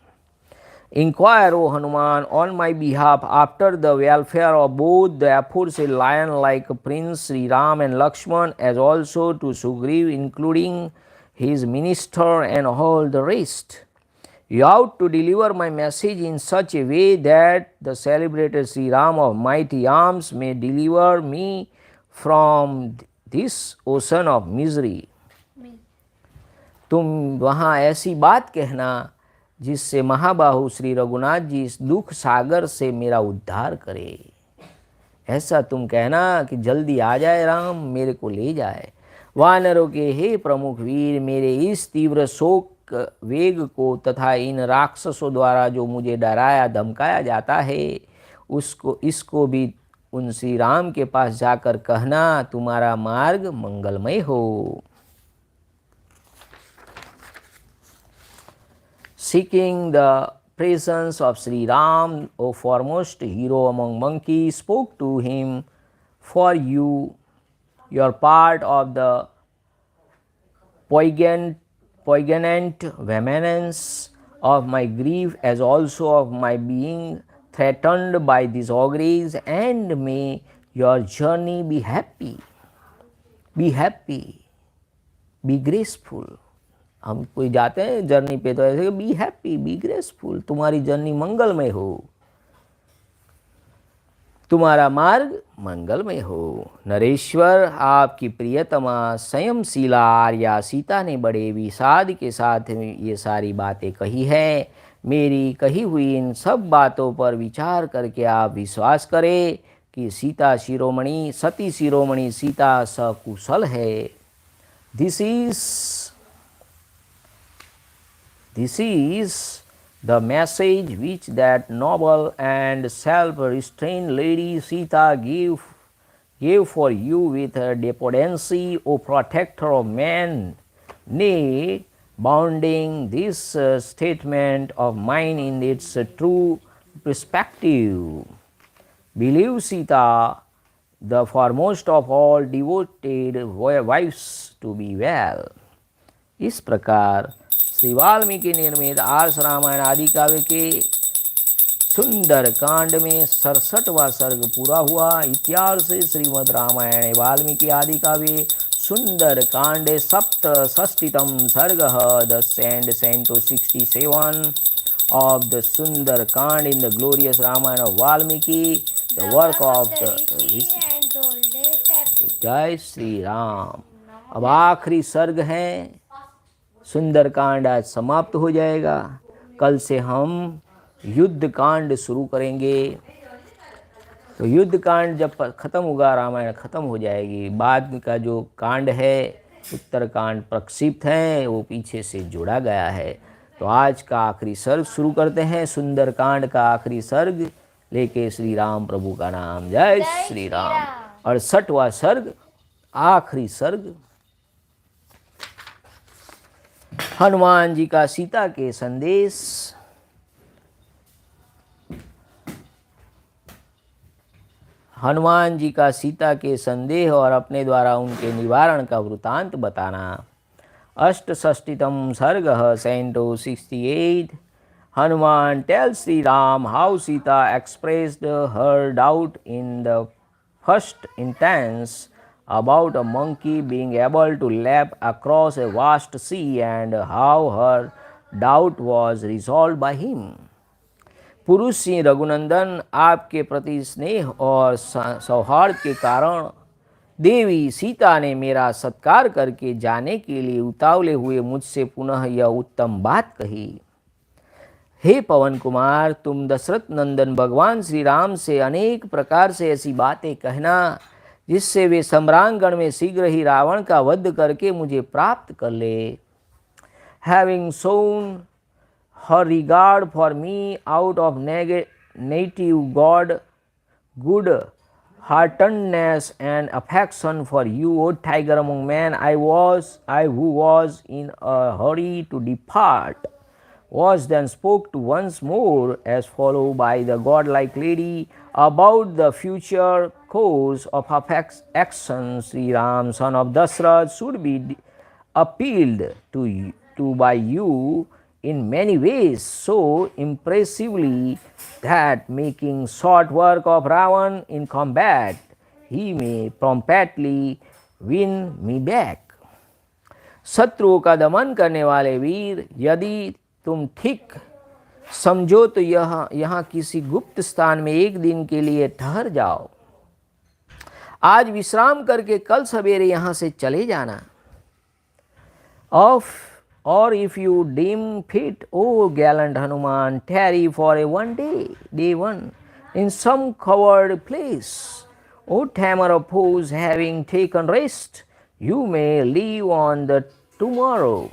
Inquire, O Hanuman, on my behalf after the welfare of both the aforesaid lion-like Prince Sri Ram and Lakshman, as also to Sugriv, including his minister and all the rest. You ought to deliver my message in such a way that the celebrated Sri Ram of mighty arms may deliver me from this ocean of misery. तुम वहाँ ऐसी बात कहना जिससे महाबाहु श्री रघुनाथ जी इस दुख सागर से मेरा उद्धार करे। ऐसा तुम कहना कि जल्दी आ जाए राम, मेरे को ले जाए। वानरों के हे प्रमुख वीर, मेरे इस तीव्र शोक वेग को तथा इन राक्षसों द्वारा जो मुझे डराया धमकाया जाता है, इसको भी उन श्री राम के पास जाकर कहना, तुम्हारा मार्ग मंगलमय हो। Seeking the presence of Sri Ram, O foremost hero among monkeys, spoke to him, for you, your part of the poignant vehemence of my grief, as also of my being threatened by these auguries, and may your journey be happy, be graceful. हम कोई जाते हैं जर्नी पे तो ऐसे बी हैप्पी, बी ग्रेसफुल, तुम्हारी जर्नी मंगलमय हो, तुम्हारा मार्ग मंगलमय हो। नरेश्वर, आपकी प्रियतमा संयमशीला आर्या सीता ने बड़े विषाद के साथ ये सारी बातें कही है। मेरी कही हुई इन सब बातों पर विचार करके आप विश्वास करें कि सीता शिरोमणि, सती शिरोमणि सीता सकुशल है। This is the message which that noble and self-restrained lady Sita gave for you with her dependency, O protector of man. Nay, bounding this statement of mine in its true perspective, believe Sita, the foremost of all devoted wives, to be well. इस प्रकार श्री वाल्मीकि निर्मित आर्ष रामायण आदि काव्य के सुंदर कांड में 67वां सर्ग पूरा हुआ। इत्यार्ष श्रीमद् रामायण वाल्मीकि आदि काव्ये सुंदर कांडे सप्तषष्टितम सर्ग। The canto 67 of the Sundarakānda in the glorious Ramayana of Valmiki, the work of the जय श्री राम। अब आखिरी सर्ग है, सुंदरकांड आज समाप्त हो जाएगा। कल से हम युद्ध कांड शुरू करेंगे। तो युद्ध कांड जब खत्म होगा, रामायण खत्म हो जाएगी। बाद का जो कांड है, उत्तरकांड प्रक्षिप्त है, वो पीछे से जोड़ा गया है। तो आज का आखिरी सर्ग शुरू करते हैं। सुंदरकांड का आखिरी सर्ग लेके श्री राम प्रभु का नाम। जय श्री राम। 68वां सर्ग, आखिरी सर्ग, हनुमान जी का सीता के संदेश। हनुमान जी का सीता के संदेह और अपने द्वारा उनके निवारण का वृतांत बताना। अष्टषष्टितम सर्ग, canto 68। Hanuman tells Shri Ram how Sita expressed her doubt in the first instance about a monkey being able to leap across a vast sea, and how her doubt was resolved by him. पुरुष सिंह रघुनंदन, आपके प्रति स्नेह और सौहार्द के कारण देवी सीता ने मेरा सत्कार करके जाने के लिए उतावले हुए मुझसे पुनः यह उत्तम बात कही। हे पवन कुमार, तुम दशरथ नंदन भगवान श्री राम से अनेक प्रकार से ऐसी बातें कहना जिससे वे सम्रांगण में शीघ्र ही रावण का वध करके मुझे प्राप्त कर ले। Having shown her regard for me out of native good heartedness and affection for you, O tiger among men, I who was in a hurry to depart, was then spoke to once more as followed by the godlike lady about the future course of action. Sri Ram, son of Dasrath, should be appealed to by you in many ways so impressively that making short work of Ravan in combat, he may promptly win me back. शत्रुओं का दमन करने वाले वीर, यदि तुम ठीक समझो तो यहाँ किसी गुप्त स्थान में एक दिन के लिए ठहर जाओ। आज विश्राम करके कल सवेरे यहाँ से चले जाना। Or if you deem fit, O gallant Hanuman, tarry for a day one, in some covered place. O tamer of foes, having taken rest, you may leave on the tomorrow.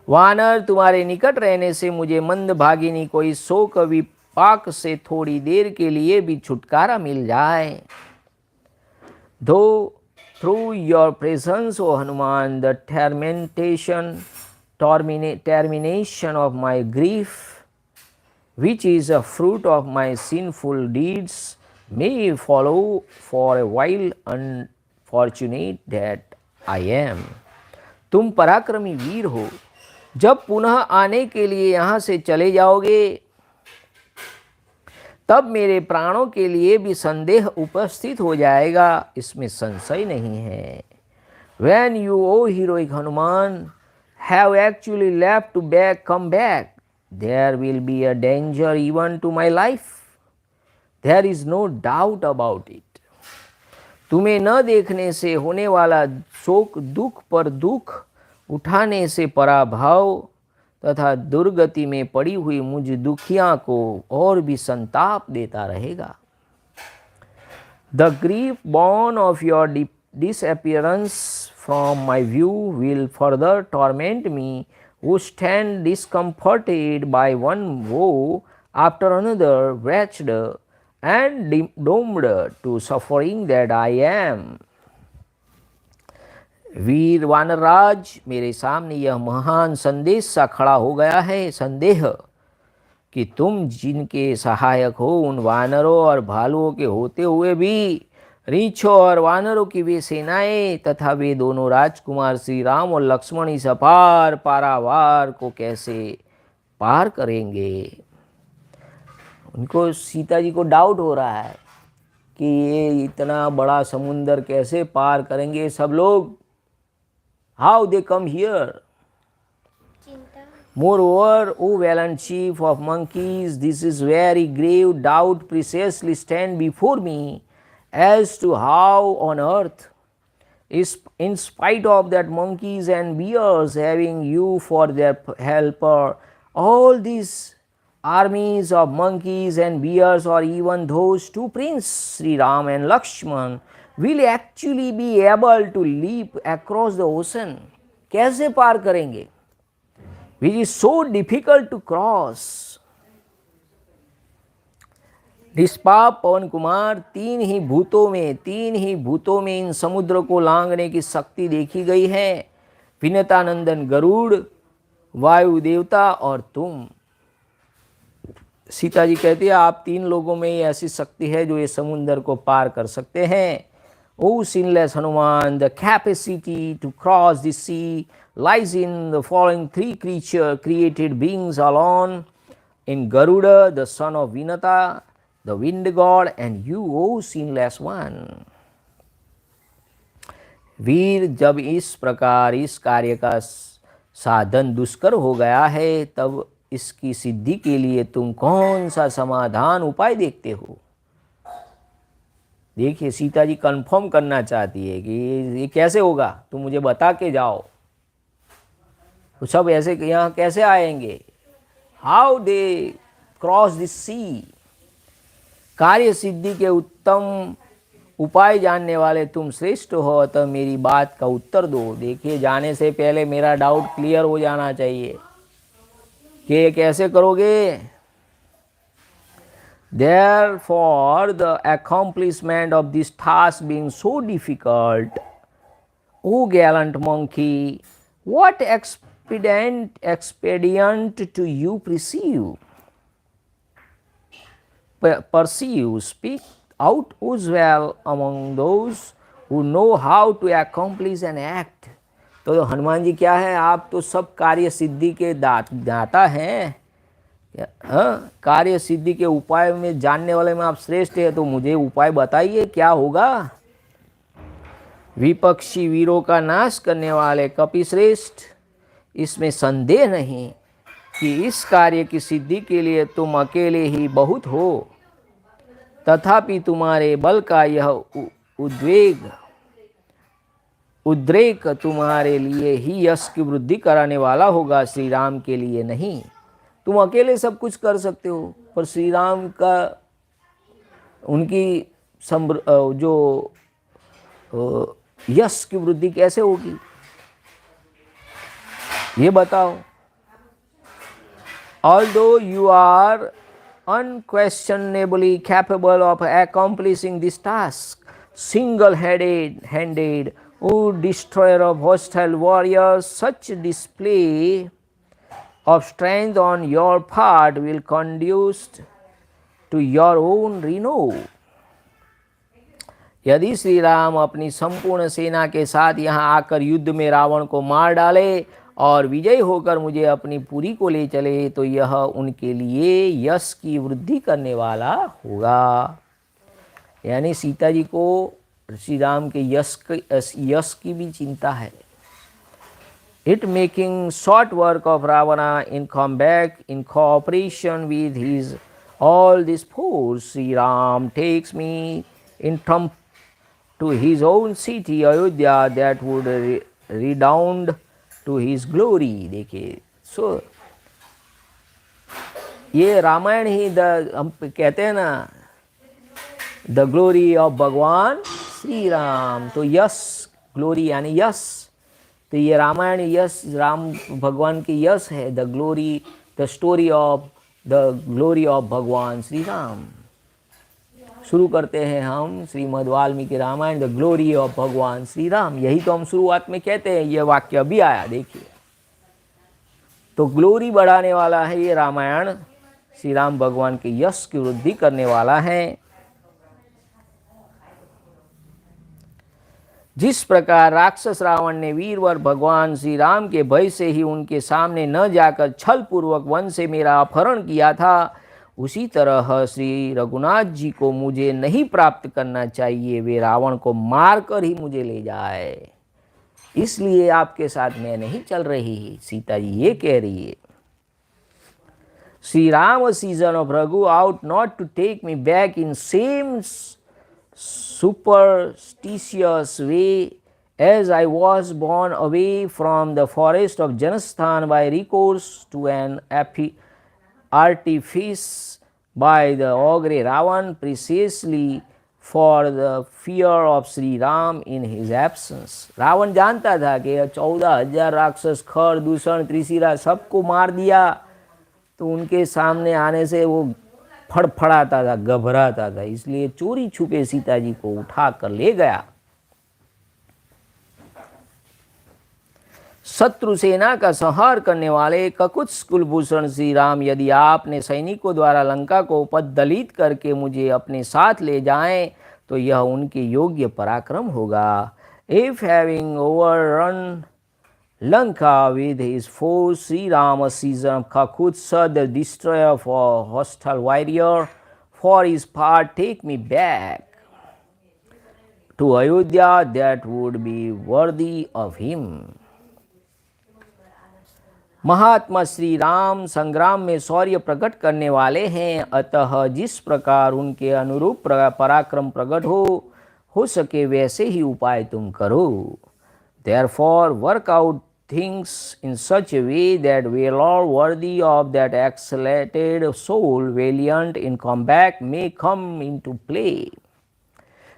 वानर, तुम्हारे निकट रहने से मुझे मंदभागिनी कोई शोक विपाक से थोड़ी देर के लिए भी छुटकारा मिल जाए। Though through your presence, O Hanuman, the termination of my grief, which is a fruit of my sinful deeds, may follow for a while, unfortunate that I am. तुम पराक्रमी वीर हो, जब पुनः आने के लिए यहाँ से चले जाओगे तब मेरे प्राणों के लिए भी संदेह उपस्थित हो जाएगा, इसमें संशय नहीं है। When you, O heroic Hanuman, have actually left to come back, there will be a danger even to my life. There is no doubt about it. तुम्हें न देखने से होने वाला शोक दुख पर दुख उठाने से पराभव तथा दुर्गति में पड़ी हुई मुझ दुखिया को और भी संताप देता रहेगा। The grief born of your disappearance from my view will further torment me, who stand discomforted by one woe after another, wretched and doomed to suffering that I am. वीर वानरराज, मेरे सामने यह महान संदेश सा खड़ा हो गया है, संदेह कि तुम जिनके सहायक हो उन वानरों और भालुओं के होते हुए भी रीछों और वानरों की वे सेनाएं तथा वे दोनों राजकुमार श्री राम और लक्ष्मण इस अपार पारावार को कैसे पार करेंगे। उनको सीता जी को डाउट हो रहा है कि ये इतना बड़ा समुंदर कैसे पार करेंगे सब लोग। How they come here? Moreover, O valiant chief of monkeys, this is very grave doubt precisely stand before me as to how on earth, in spite of that monkeys and bears having you for their helper, all these armies of monkeys and bears or even those two princes, Sri Ram and Lakshman, will actually be able to leap across the ocean. कैसे पार करेंगे? Which is so difficult to cross. निष्पाप पवन कुमार, तीन ही भूतों में इन समुद्र को लांघने की शक्ति देखी गई है, विनतानंदन गरुड़, वायु देवता और तुम। सीता जी कहती है आप तीन लोगों में ही ऐसी शक्ति है जो ये समुद्र को पार कर सकते हैं। O sinless Hanuman, the capacity to cross the sea lies in the following three created beings alone, in Garuda, the son of Vinata, the wind god, and you, O sinless one. वीर, जब इस प्रकार इस कार्य का साधन दुष्कर हो गया है तब इसकी सिद्धि के लिए तुम कौन सा समाधान उपाय देखते हो। देखिए सीता जी कंफर्म करना चाहती है कि ये कैसे होगा, तुम मुझे बता के जाओ। तो सब ऐसे यहाँ कैसे आएंगे, हाउ दे क्रॉस दिस सी। कार्य सिद्धि के उत्तम उपाय जानने वाले तुम श्रेष्ठ हो, तो मेरी बात का उत्तर दो। देखिए जाने से पहले मेरा डाउट क्लियर हो जाना चाहिए कि कैसे करोगे? Therefore, the accomplishment of this task being so difficult, O gallant monkey, what expedient to you perceive? Speak out as well among those who know how to accomplish an act. तो हनुमान जी क्या है? आप तो सब कार्य सिद्धि के दाता हैं। हाँ, कार्य सिद्धि के उपाय में जानने वाले में आप श्रेष्ठ है, तो मुझे उपाय बताइए क्या होगा? विपक्षी वीरों का नाश करने वाले कपि श्रेष्ठ, इसमें संदेह नहीं कि इस कार्य की सिद्धि के लिए तुम अकेले ही बहुत हो, तथापि तुम्हारे बल का यह उद्रेक तुम्हारे लिए ही यश की वृद्धि कराने वाला होगा, श्री राम के लिए नहीं। तुम अकेले सब कुछ कर सकते हो, पर श्री राम का उनकी जो यश की वृद्धि कैसे होगी, ये बताओ। Although you are unquestionably capable of accomplishing this task, single-handed, O destroyer of hostile warriors, such display of strength on your part will conduce to your own renown. यदि श्री राम अपनी संपूर्ण सेना के साथ यहाँ आकर युद्ध में रावण को मार डाले और विजयी होकर मुझे अपनी पुरी को ले चले, तो यह उनके लिए यश की वृद्धि करने वाला होगा। यानी सीता जी को श्री राम के यश की भी चिंता है। It making short work of Ravana in combat in cooperation with his all this force, Sri Ram takes me in trump to his own city Ayodhya that would redound to his glory. देखिए, so ये रामायण ही हम कहते हैं ना, the glory of Bhagwan Shri Ram. तो यश, ग्लोरी यानी यश, तो ये रामायण यश, राम भगवान की यश है। The glory, the story of the glory of Bhagwan Shri Ram. शुरू करते हैं हम Shrimad Valmiki Ramayan, the glory of Bhagwan Shri Ram. यही तो हम शुरुआत में कहते हैं, ये वाक्य अभी आया, देखिए। तो ग्लोरी बढ़ाने वाला है ये रामायण, श्री राम भगवान के यश की वृद्धि करने वाला है। जिस प्रकार राक्षस रावण ने वीरवर भगवान श्री राम के भय से ही उनके सामने न जाकर छल पूर्वक वन से मेरा अपहरण किया था, उसी तरह श्री रघुनाथ जी को मुझे नहीं प्राप्त करना चाहिए। वे रावण को मार कर ही मुझे ले जाए, इसलिए आपके साथ मैं नहीं चल रही। सीता जी ये कह रही है, Shri Ram scion of Raghu ought not to take me back in same superstitious way as I was borne away from the forest of Janasthan by recourse to an artifice by the ogre Ravan, precisely for the fear of Sri Ram in his absence. Ravan जानता था कि 14,000 राक्षस खर दूषण त्रिशिरा सबको मार दिया, तो उनके सामने आने से वो फड़फड़ाता था, घबराता था, इसलिए चोरी छुपे सीता जी को उठा कर ले गया। शत्रु सेना का संहार करने वाले ककुत्स कुलभूषण श्री राम, यदि आपने सैनिकों द्वारा लंका को उपदलित करके मुझे अपने साथ ले जाएं, तो यह उनके योग्य पराक्रम होगा। If having overrun Lanka with his foes, Sri Rama season Kakutsa, the destroyer of a hostile warrior, for his part take me back to Ayodhya, that would be worthy of him. महात्मा श्री राम संग्राम में शौर्य प्रकट करने वाले हैं, अतः जिस प्रकार उनके अनुरूप पराक्रम प्रकट हो सके वैसे ही उपाय तुम करो। Therefore work out things in such a way that valor worthy of that exalted soul, valiant in combat, may come into play.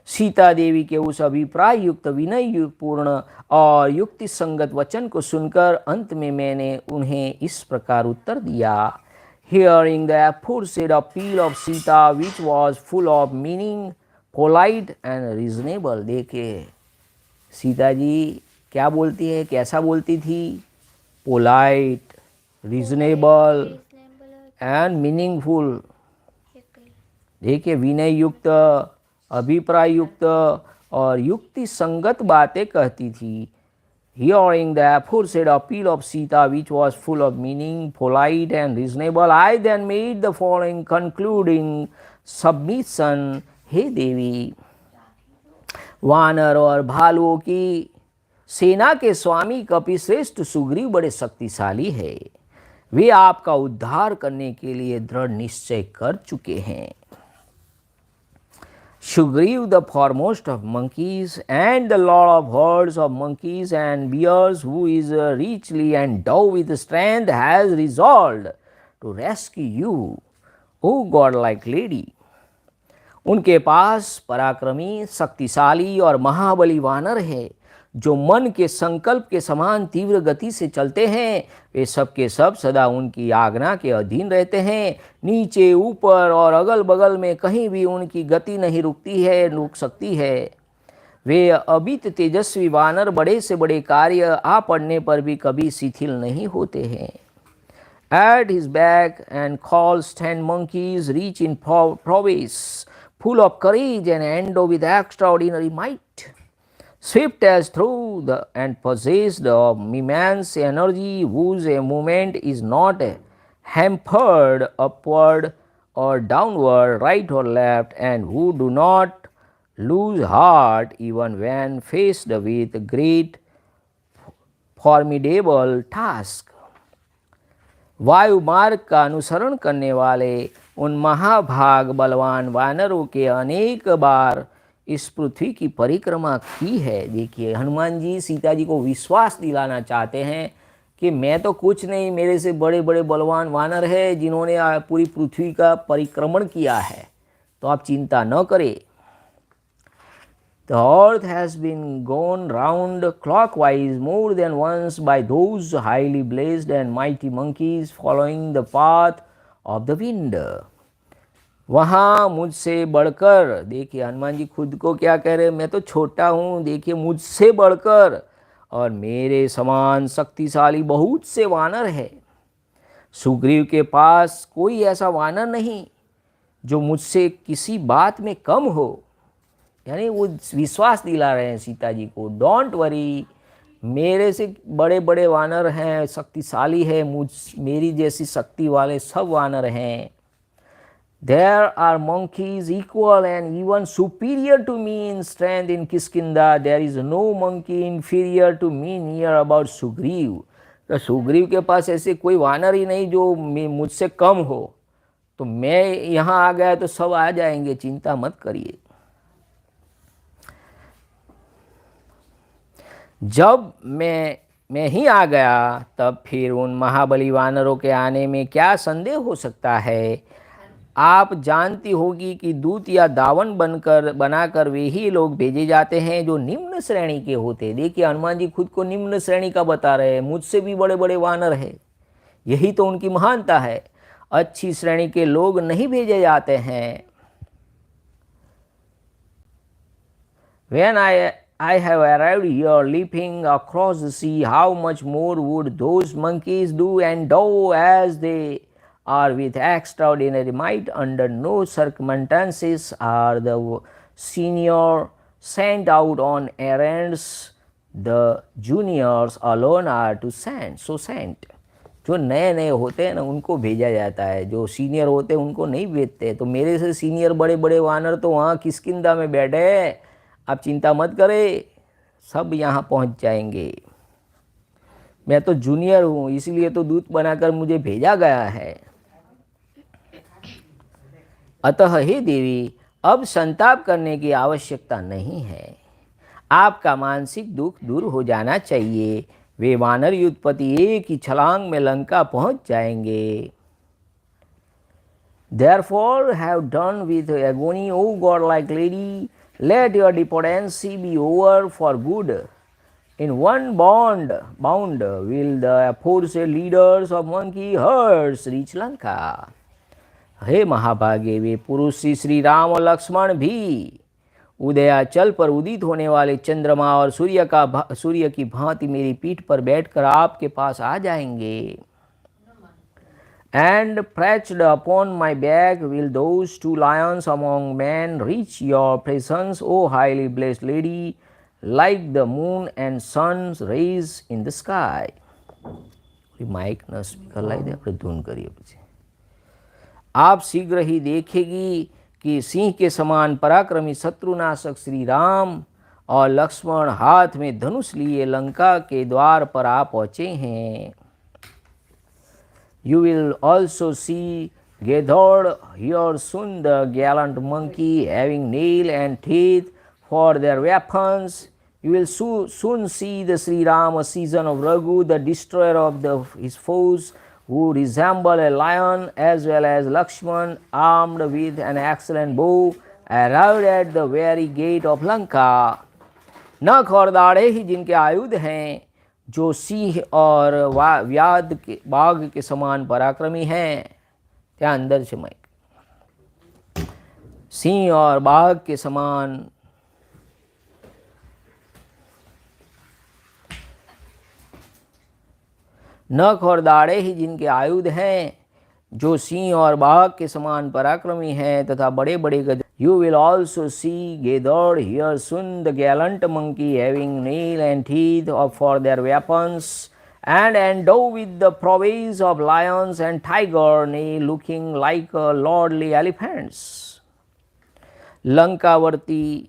Sita Devi के उस अभिप्राय युक्त विनय पूर्ण और युक्ति संगत वचन को सुनकर अंत में मैंने उन्हें इस प्रकार उत्तर दिया। Hearing the aforesaid appeal of Sita, which was full of meaning, polite and reasonable. देखिए सीता जी क्या बोलती है, कैसा बोलती थी? Polite, reasonable and meaningful. देखिए विनय युक्त, अभिप्राय युक्त और युक्ति संगत बातें कहती थी। Hearing the aforesaid appeal of Sita, which was full of meaning, polite and reasonable, I then made the following concluding submission. हे देवी, वानर और भालुओं की सेना के स्वामी कपिश्रेष्ठ सुग्रीव बड़े शक्तिशाली है। वे आपका उद्धार करने के लिए दृढ़ निश्चय कर चुके हैं। Sugriv, the foremost of monkeys and the lord of herds of monkeys and bears, who is richly endowed with strength, has resolved to rescue you, O godlike lady. उनके पास पराक्रमी, शक्तिशाली और महाबली वानर है जो मन के संकल्प के समान तीव्र गति से चलते हैं। वे सब के सब सदा उनकी आज्ञा के अधीन रहते हैं। नीचे, ऊपर और अगल बगल में कहीं भी उनकी गति नहीं रुक सकती है। वे अबित तेजस्वी वानर बड़े से बड़े कार्य आ पड़ने पर भी कभी शिथिल नहीं होते हैं। At his back and call stand monkeys rich in prowess, full of courage and endowed with extraordinary might. Swift as through and possessed of immense energy, whose movement is not hampered upward or downward, right or left, and who do not lose heart even when faced with great formidable task. वायु मार्ग का अनुसरण करने वाले उन महाभाग बलवान वानरों के अनेक बार इस पृथ्वी की परिक्रमा की है। देखिए हनुमान जी सीता जी को विश्वास दिलाना चाहते हैं कि मैं तो कुछ नहीं, मेरे से बड़े बड़े बलवान वानर हैं जिन्होंने पूरी पृथ्वी का परिक्रमण किया है, तो आप चिंता न करें। The earth has been gone round clockwise more than once by those highly blessed and mighty monkeys following the path of the wind. वहाँ मुझसे बढ़कर, देखिए हनुमान जी खुद को क्या कह रहे हैं, मैं तो छोटा हूँ, देखिए मुझसे बढ़कर और मेरे समान शक्तिशाली बहुत से वानर है। सुग्रीव के पास कोई ऐसा वानर नहीं जो मुझसे किसी बात में कम हो। यानी वो विश्वास दिला रहे हैं सीता जी को, डोंट वरी, मेरे से बड़े बड़े वानर हैं, शक्तिशाली है, मेरी जैसी शक्ति वाले सब वानर हैं। There are monkeys equal and even superior to me in strength in Kiskindha. There is no monkey inferior to me near about Sugriv. तो सुग्रीव के पास ऐसे कोई वानर ही नहीं जो मुझसे कम हो, तो मैं यहाँ आ गया तो सब आ जाएंगे, चिंता मत करिए। जब मैं ही आ गया तब फिर उन महाबली वानरों के आने में क्या संदेह हो सकता है। आप जानती होगी कि दूत या दावन बनाकर वे ही लोग भेजे जाते हैं जो निम्न श्रेणी के होते। देखिए हनुमान जी खुद को निम्न श्रेणी का बता रहे हैं, मुझसे भी बड़े बड़े वानर हैं, यही तो उनकी महानता है। अच्छी श्रेणी के लोग नहीं भेजे जाते हैं। When I have arrived here leaping across the sea, how much more would those monkeys do endow as they are with extraordinary might. Under no circumstances are the senior sent out on errands, the juniors alone are to send. So sent. जो नए नए होते हैं ना उनको भेजा जाता है, जो सीनियर होते हैं उनको नहीं भेजते। तो मेरे से सीनियर बड़े बड़े वानर तो वहाँ किष्किंधा में बैठे हैं, आप चिंता मत करें, सब यहाँ पहुँच जाएंगे। मैं तो जूनियर हूँ, इसलिए तो दूत बनाकर मुझे भेजा गया है। अतः हे देवी, अब संताप करने की आवश्यकता नहीं है, आपका मानसिक दुख दूर हो जाना चाहिए। वे वानर युद्धपति एक ही छलांग में लंका पहुंच जाएंगे। Therefore have done with agony, O godlike lady, Let your dependency be over for good. In one bound will the aforesaid leaders of monkey herds reach Lanka. हे महाभागे वे पुरुष श्री राम और लक्ष्मण भी उदयाचल पर उदित होने वाले चंद्रमा और सूर्य की भांति मेरी पीठ पर बैठकर आपके पास आ जाएंगे. And perched upon my back will those two lions among men reach your presence, O highly blessed lady, like the moon and sun's rays in the sky. Mic न स्पीकर लाई दे આપણે ધૂન કરીએ પછી. आप शीघ्र ही देखेगी कि सिंह के समान पराक्रमी शत्रुनाशक श्री राम और लक्ष्मण हाथ में धनुष लिए लंका के द्वार पर आ पहुँचे हैं. You will also see gathered here soon the gallant monkey having nail and teeth for their weapons. You will soon see the Sri Rama season of Raghu, the destroyer of his foes, who resemble a lion, as well as Lakshman, armed with an excellent bow, arrived at the very gate of Lanka. नख और दाढ़े ही जिनके आयुध हैं, जो सिंह और व्याध के बाघ के समान पराक्रमी हैं. ત્યાં અંદર છે માइक. सिंह और बाघ के समान नख और दाढ़े ही जिनके आयुध हैं, जो सिंह और बाघ के समान पराक्रमी हैं तथा बड़े बड़े गज. You will also see gathered here soon the gallant monkey having nail and teeth for their weapons, and endowed with the prowess of lions and tiger, nay, looking like lordly elephants. लंकावर्ती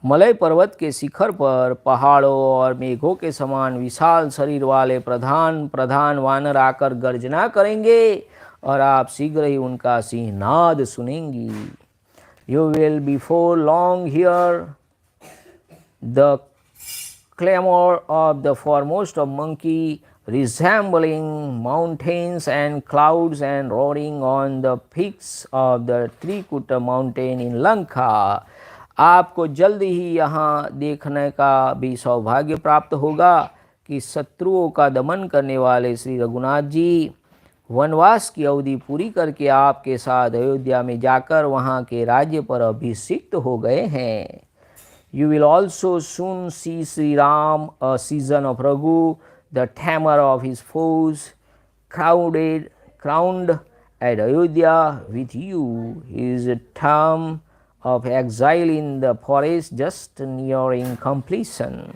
मलय पर्वत के शिखर पर पहाड़ों और मेघों के समान विशाल शरीर वाले प्रधान वानर आकर गर्जना करेंगे और आप शीघ्र ही उनका सिंहनाद सुनेंगी. You will before long hear the clamor of the foremost of monkey, resembling mountains and clouds, and roaring on the peaks of the Trikuta mountain in Lanka. आपको जल्द ही यहाँ देखने का भी सौभाग्य प्राप्त होगा कि शत्रुओं का दमन करने वाले श्री रघुनाथ जी वनवास की अवधि पूरी करके आपके साथ अयोध्या में जाकर वहाँ के राज्य पर अभिषिक्त हो गए हैं. You will also soon see Sri Ram, a season of Raghu, the tamer of his foes, crowned at Ayodhya with you, his term of exile in the forest just nearing completion.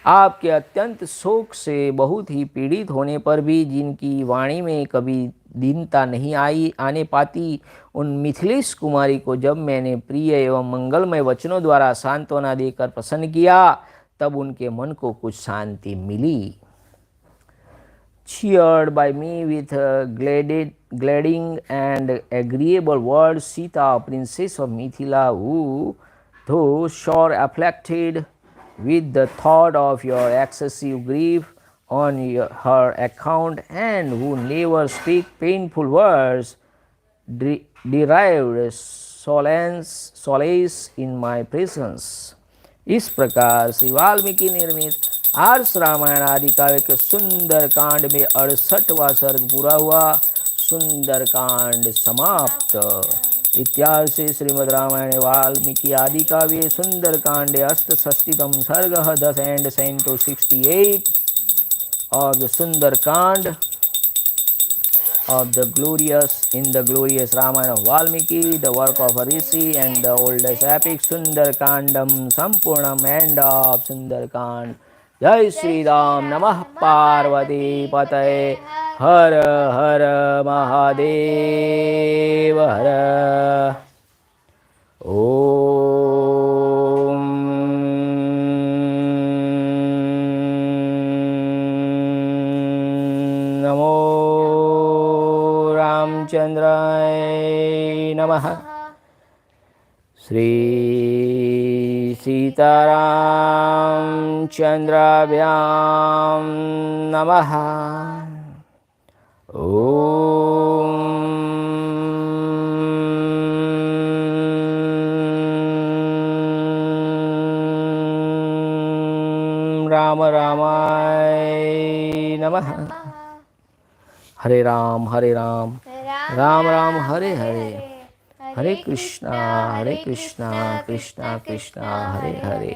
आपके अत्यंत शोक से बहुत ही पीड़ित होने पर भी जिनकी वाणी में कभी दीनता नहीं आने पाती, उन मिथिलेश कुमारी को जब मैंने प्रिय एवं मंगलमय वचनों द्वारा सांत्वना देकर प्रसन्न किया, तब उनके मन को कुछ शांति मिली. Cheered by me with gliding and agreeable words, Sita, princess of Mithila, who, though sore afflicted with the thought of your excessive grief on her account, and who never speak painful words, derived solace in my presence. इस प्रकार श्री वाल्मीकि निर्मित आर्ष रामायण आदि काव्य के सुंदर कांड में 68वां सर्ग पूरा हुआ. सुंदर कांड समाप्त. इत्यार्षे श्रीमद् रामायणे वाल्मीकि आदि काव्ये सुंदर कांडे अष्टषष्टितम सर्गः 10 and 68 of the Sundarakānda of the glorious Ramayana of Valmiki, the work of a rishi and the oldest epic Sundarakāndam Sampurnam, end of Sundarakānda. जय श्री राम. नमः पार्वती पतये. हर हर महादेव. हर ओम नमो रामचंद्राय नमः. श्री सीतारामचंद्राभ्यां नमः. ओम हरे राम राम राम हरे हरे, हरे कृष्णा कृष्णा कृष्णा हरे हरे।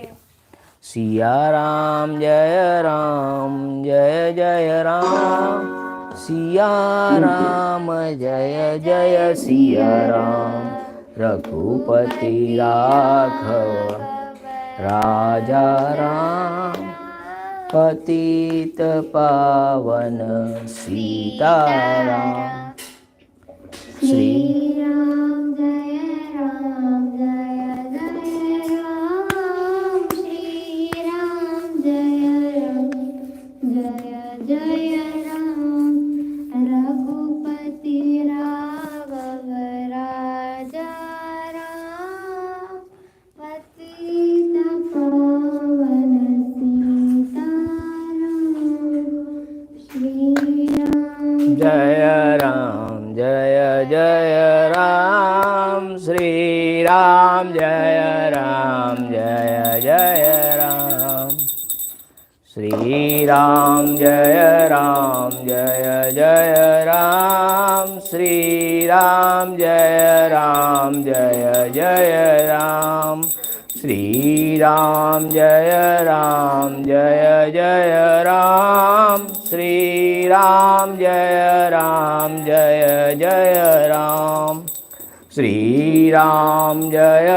सिया राम जय जय राम, सिया राम जय जय सिया राम। रघुपति राघव राजा राम, पतित पावन सीताराम। श्री राम जय राम, श्री राम जय जय राम। रघुपति राघव राजा राम, पतित पावन सीताराम। श्री राम जय राम जय राम, श्री राम जय जय राम। श्री राम जय जय राम, श्री राम जय जय राम। श्री राम जय जय राम, श्री राम जय जय राम। श्री राम जय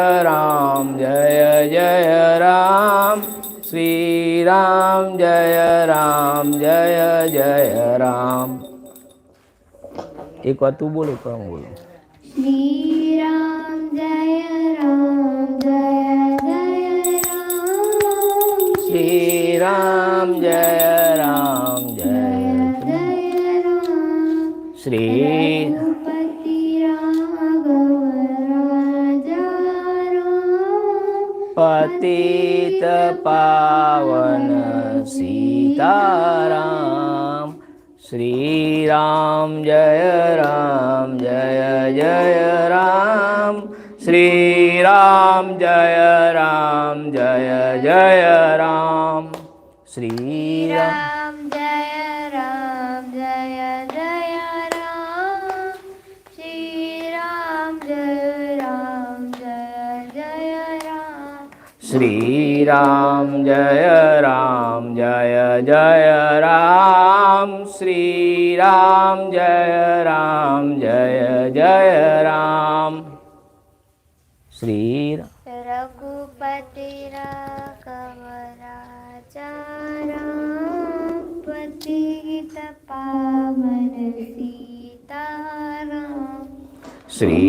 जय राम, श्री राम जय जय राम। एक बार तू बोलो, एक बार मैं बोलूं। श्री राम जय जय राम, श्री राम जय जय राम। श्री रघुपति राघव राजा राम, पतित पावन सीताराम। श्री राम जय जय राम, श्री राम जय जय राम। श्री राम राम जय जय राम, श्री राम जय जय राम। श्री राम जय जय राम, श्री राम जय जय राम। श्री रघुपति राघव राजा राम, पतित पावन सीताराम। श्री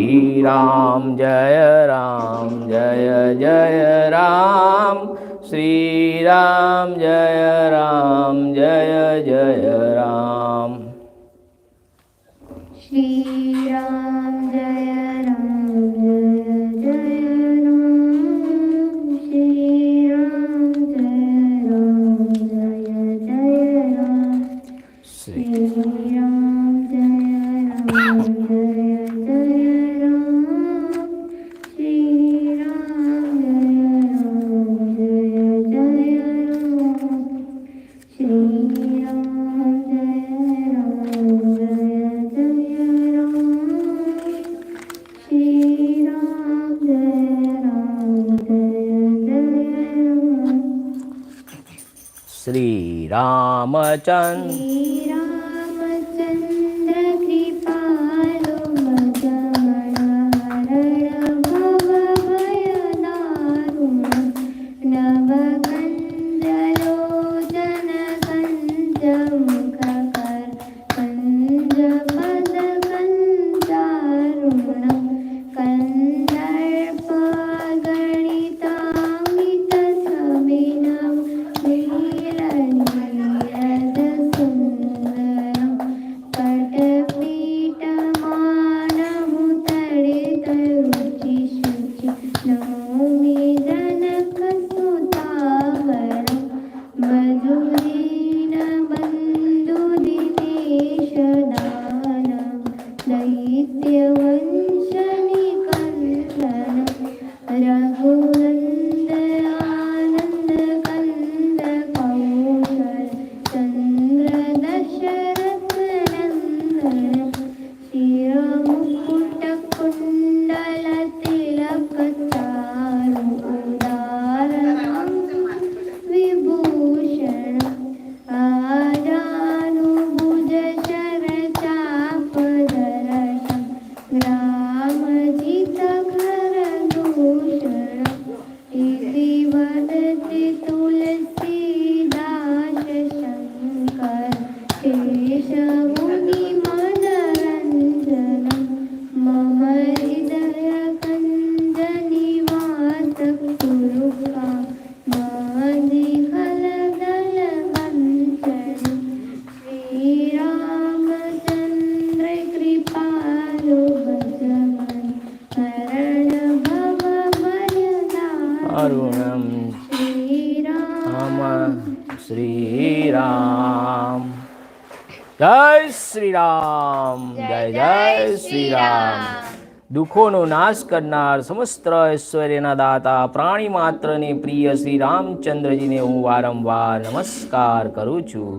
राम जय जय राम, श्री राम जय जय राम। श्री राम जय जय राम, श्री राम जय जय राम। श्री राम जय जय राम, श्री राम जय जय राम। श्री राम जय जय राम, श्री राम जय राम। श्री रामचंद्र श्री रामचंद्र कृपालु मदन हरण भव भय दारुण, नव कंज लोचन कंज मुख कर कंज पद कंजारुण, कंदर्प गणितामित सविनम नील नीरद सुंदर। અરુણમ રામ શ્રી રામ. જય શ્રી રામ. જય જય શ્રી રામ. દુઃખોનો નાશ કરનાર, સમસ્ત ઐશ્વર્યના દાતા, પ્રાણી માત્રને પ્રિય શ્રી રામચંદ્રજીને હું વારંવાર નમસ્કાર કરું છું.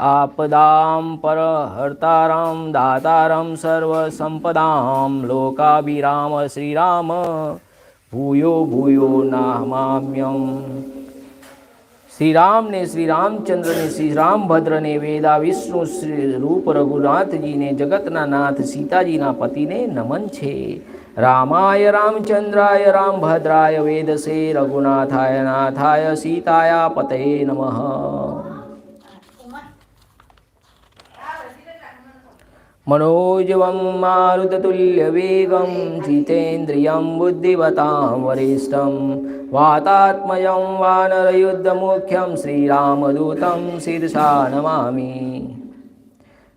આપદામ પર હર્તારામ દાતારામ સર્વ સંપદામ લોકાભિરામ શ્રીરામ ભૂયો ભૂયો નામામ્યમ. શ્રી રામને, શ્રી રામચંદ્રને, શ્રી રામભદ્રને, વેદા વિષ્ણુ શ્રી રૂપ રઘુનાથજીને, જગતના નાથ સીતાજીના પતિને નમન છે. રામાય રામચંદ્રાય રામભદ્રાય વેદસે રઘુનાથાય નાથાય સીતાયા પતये નમઃ. मनोजवं मारुततुल्यवेगं जितेन्द्रियं बुद्धिमतां वरिष्ठं वातात्मजं वानरयुद्धमुख्यं श्रीरामदूतं शिरसा नमामि.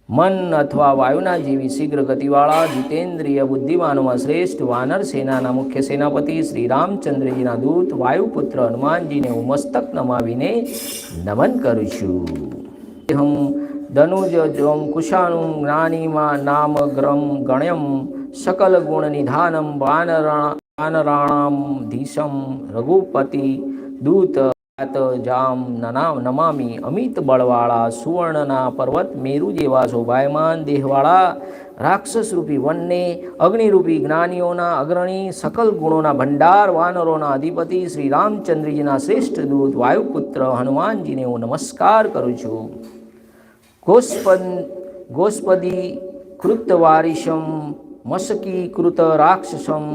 મન અથવા વાયુના જેવી શીઘ્ર ગતિવાળા જીતેન્દ્રિય બુદ્ધિમાનોમાં શ્રેષ્ઠ વાનર સેનાના મુખ્ય સેનાપતિ શ્રી રામચંદ્રજીના દૂત વાયુપુત્ર હનુમાનજીને હું મસ્તક નમાવીને નમન કરું છું. હમ ધનુજમ કુશાણું જ્ઞાનીમાં નામ ગ્રમ ગણ્યમ સકલ ગુણ નિધાનમ વાનરાણામ ધીશમ રઘુપતિ દૂત જામ નમામી. અમિત બળવાળા સુવર્ણના પર્વત મેરુ જેવા શોભાયમાન દેહવાળા રાક્ષસરૂપી વનને અગ્નિરૂપી જ્ઞાનીઓના અગ્રણી સકલ ગુણોના ભંડાર વાનરોના અધિપતિ શ્રી રામચંદ્રજીના શ્રેષ્ઠ દૂત વાયુપુત્ર હનુમાનજીને હું નમસ્કાર કરું છું. ગોસ્પદી કૃતવારિશમ મસકીકૃત રાક્ષસમ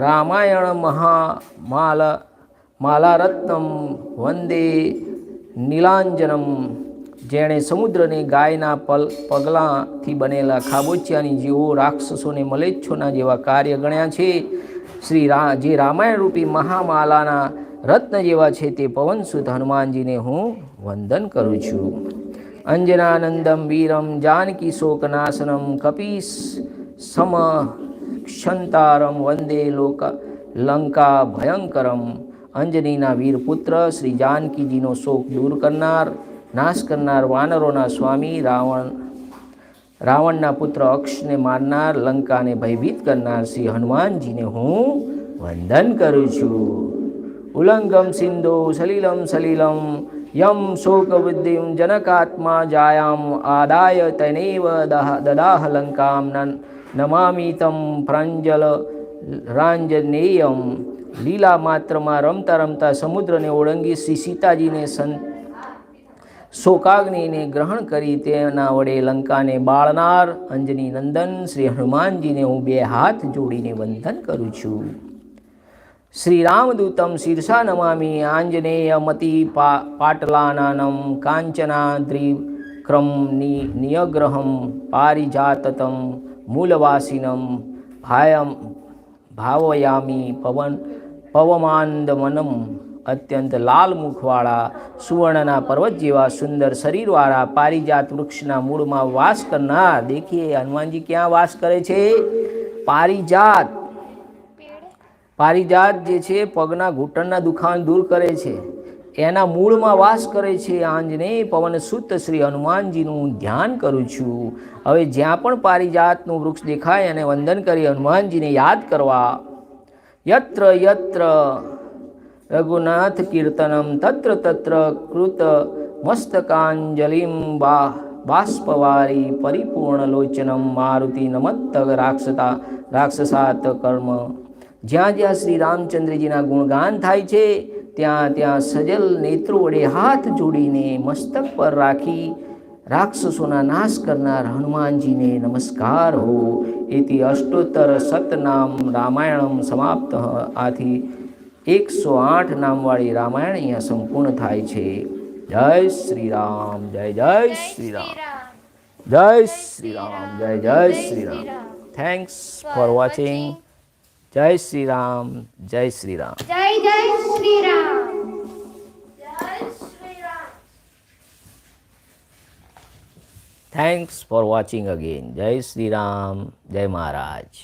રામાયણ માલારત્નમ વંદે નીલાંજનમ. જેણે સમુદ્રને ગાયના પગલાંથી બનેલા ખાબોચિયાની જેવો રાક્ષસોને મલેચ્છોના જેવા કાર્ય ગણ્યા છે. જે રામાયણ રૂપી મહામાલાના રત્ન જેવા છે તે પવનસુત હનુમાનજીને હું વંદન કરું છું. અંજનાનંદમ વીરમ જાનકી શોકનાશનમ કપીશ સમક્ષંતારમ વંદે લંકા ભયંકરમ. અંજનીના વીર પુત્ર શ્રી જાનકીજીનો શોક દૂર કરનાર, નાશ કરનાર, વાનરોના સ્વામી રાવણના પુત્ર અક્ષને મારનાર, લંકાને ભયભીત કરનાર શ્રી હનુમાનજીને હું વંદન કરું છું. ઉલ્લંઘમ સિંધુ સલિલમ સલિલમ યમ શોકબુદ્ધિમ જનકાત્મા જાયામ આદાય તૈનેવ દદાહ લંકામ નમામિ તમ પ્રાંજલ રાંજનેયમ. લીલા માત્રમાં રમતા રમતા સમુદ્રને ઓળંગી શ્રી સીતાજીને શોકાગ્નિને ગ્રહણ કરી તેના વડે લંકાને બાળનાર અંજની નંદન શ્રી હનુમાનજીને હું બે હાથ જોડીને વંદન કરું છું. શ્રી રામદૂતમ શિરસા નમામિ આંજનેયમતિ પાટલાનાનમ કાંચનાદ્રિક્રમ નિયગ્રહમ પારિજાતતમ મૂલવાસિનમ ભાવયામી પવમાંદમનમ. અત્યંત લાલ મુખવાળા સુવર્ણના પર્વત જેવા સુંદર શરીરવાળા પારિજાત વૃક્ષના મૂળમાં વાસ કરનાર. દેખીએ હનુમાનજી ક્યાં વાસ કરે છે? પારિજાત જે છે પગના ઘૂંટણના દુખાવા દૂર કરે છે, એના મૂળમાં વાસ કરે છે. આંજનેય પવન સુત શ્રી હનુમાનજીનું હું ધ્યાન કરું છું. હવે જ્યાં પણ પારિજાતનું વૃક્ષ દેખાય અને વંદન કરી હનુમાનજીને યાદ કરવા. યત્ર યત્ર રઘુનાથ કીર્તનમ તત્ર તત્ર કૃત મસ્તકાંજલિમ બાષ્પવારી પરિપૂર્ણલોચનમ મારુતિ નમત્તગ રાક્ષસાત કર્મ. જ્યાં જ્યાં શ્રી રામચંદ્રજીના ગુણગાન થાય છે ત્યાં ત્યાં સજલ નેત્રો વડે હાથ જોડીને મસ્તક પર રાખી રાક્ષસોના નાશ કરનાર હનુમાનજીને નમસ્કાર હો. એથી અષ્ટોત્તર સતનામ રામાયણમ સમાપ્ત. આથી 108 નામવાળી રામાયણ અહીંયા સંપૂર્ણ થાય છે. જય શ્રી રામ, જય જય શ્રી રામ, જય શ્રી રામ, જય જય Shri Ram. Thanks for watching. જય શ્રી રામ, જય શ્રી રામ. જય જય Shri Ram. Thanks for watching again. Jai Sri Ram, Jai Maharaj.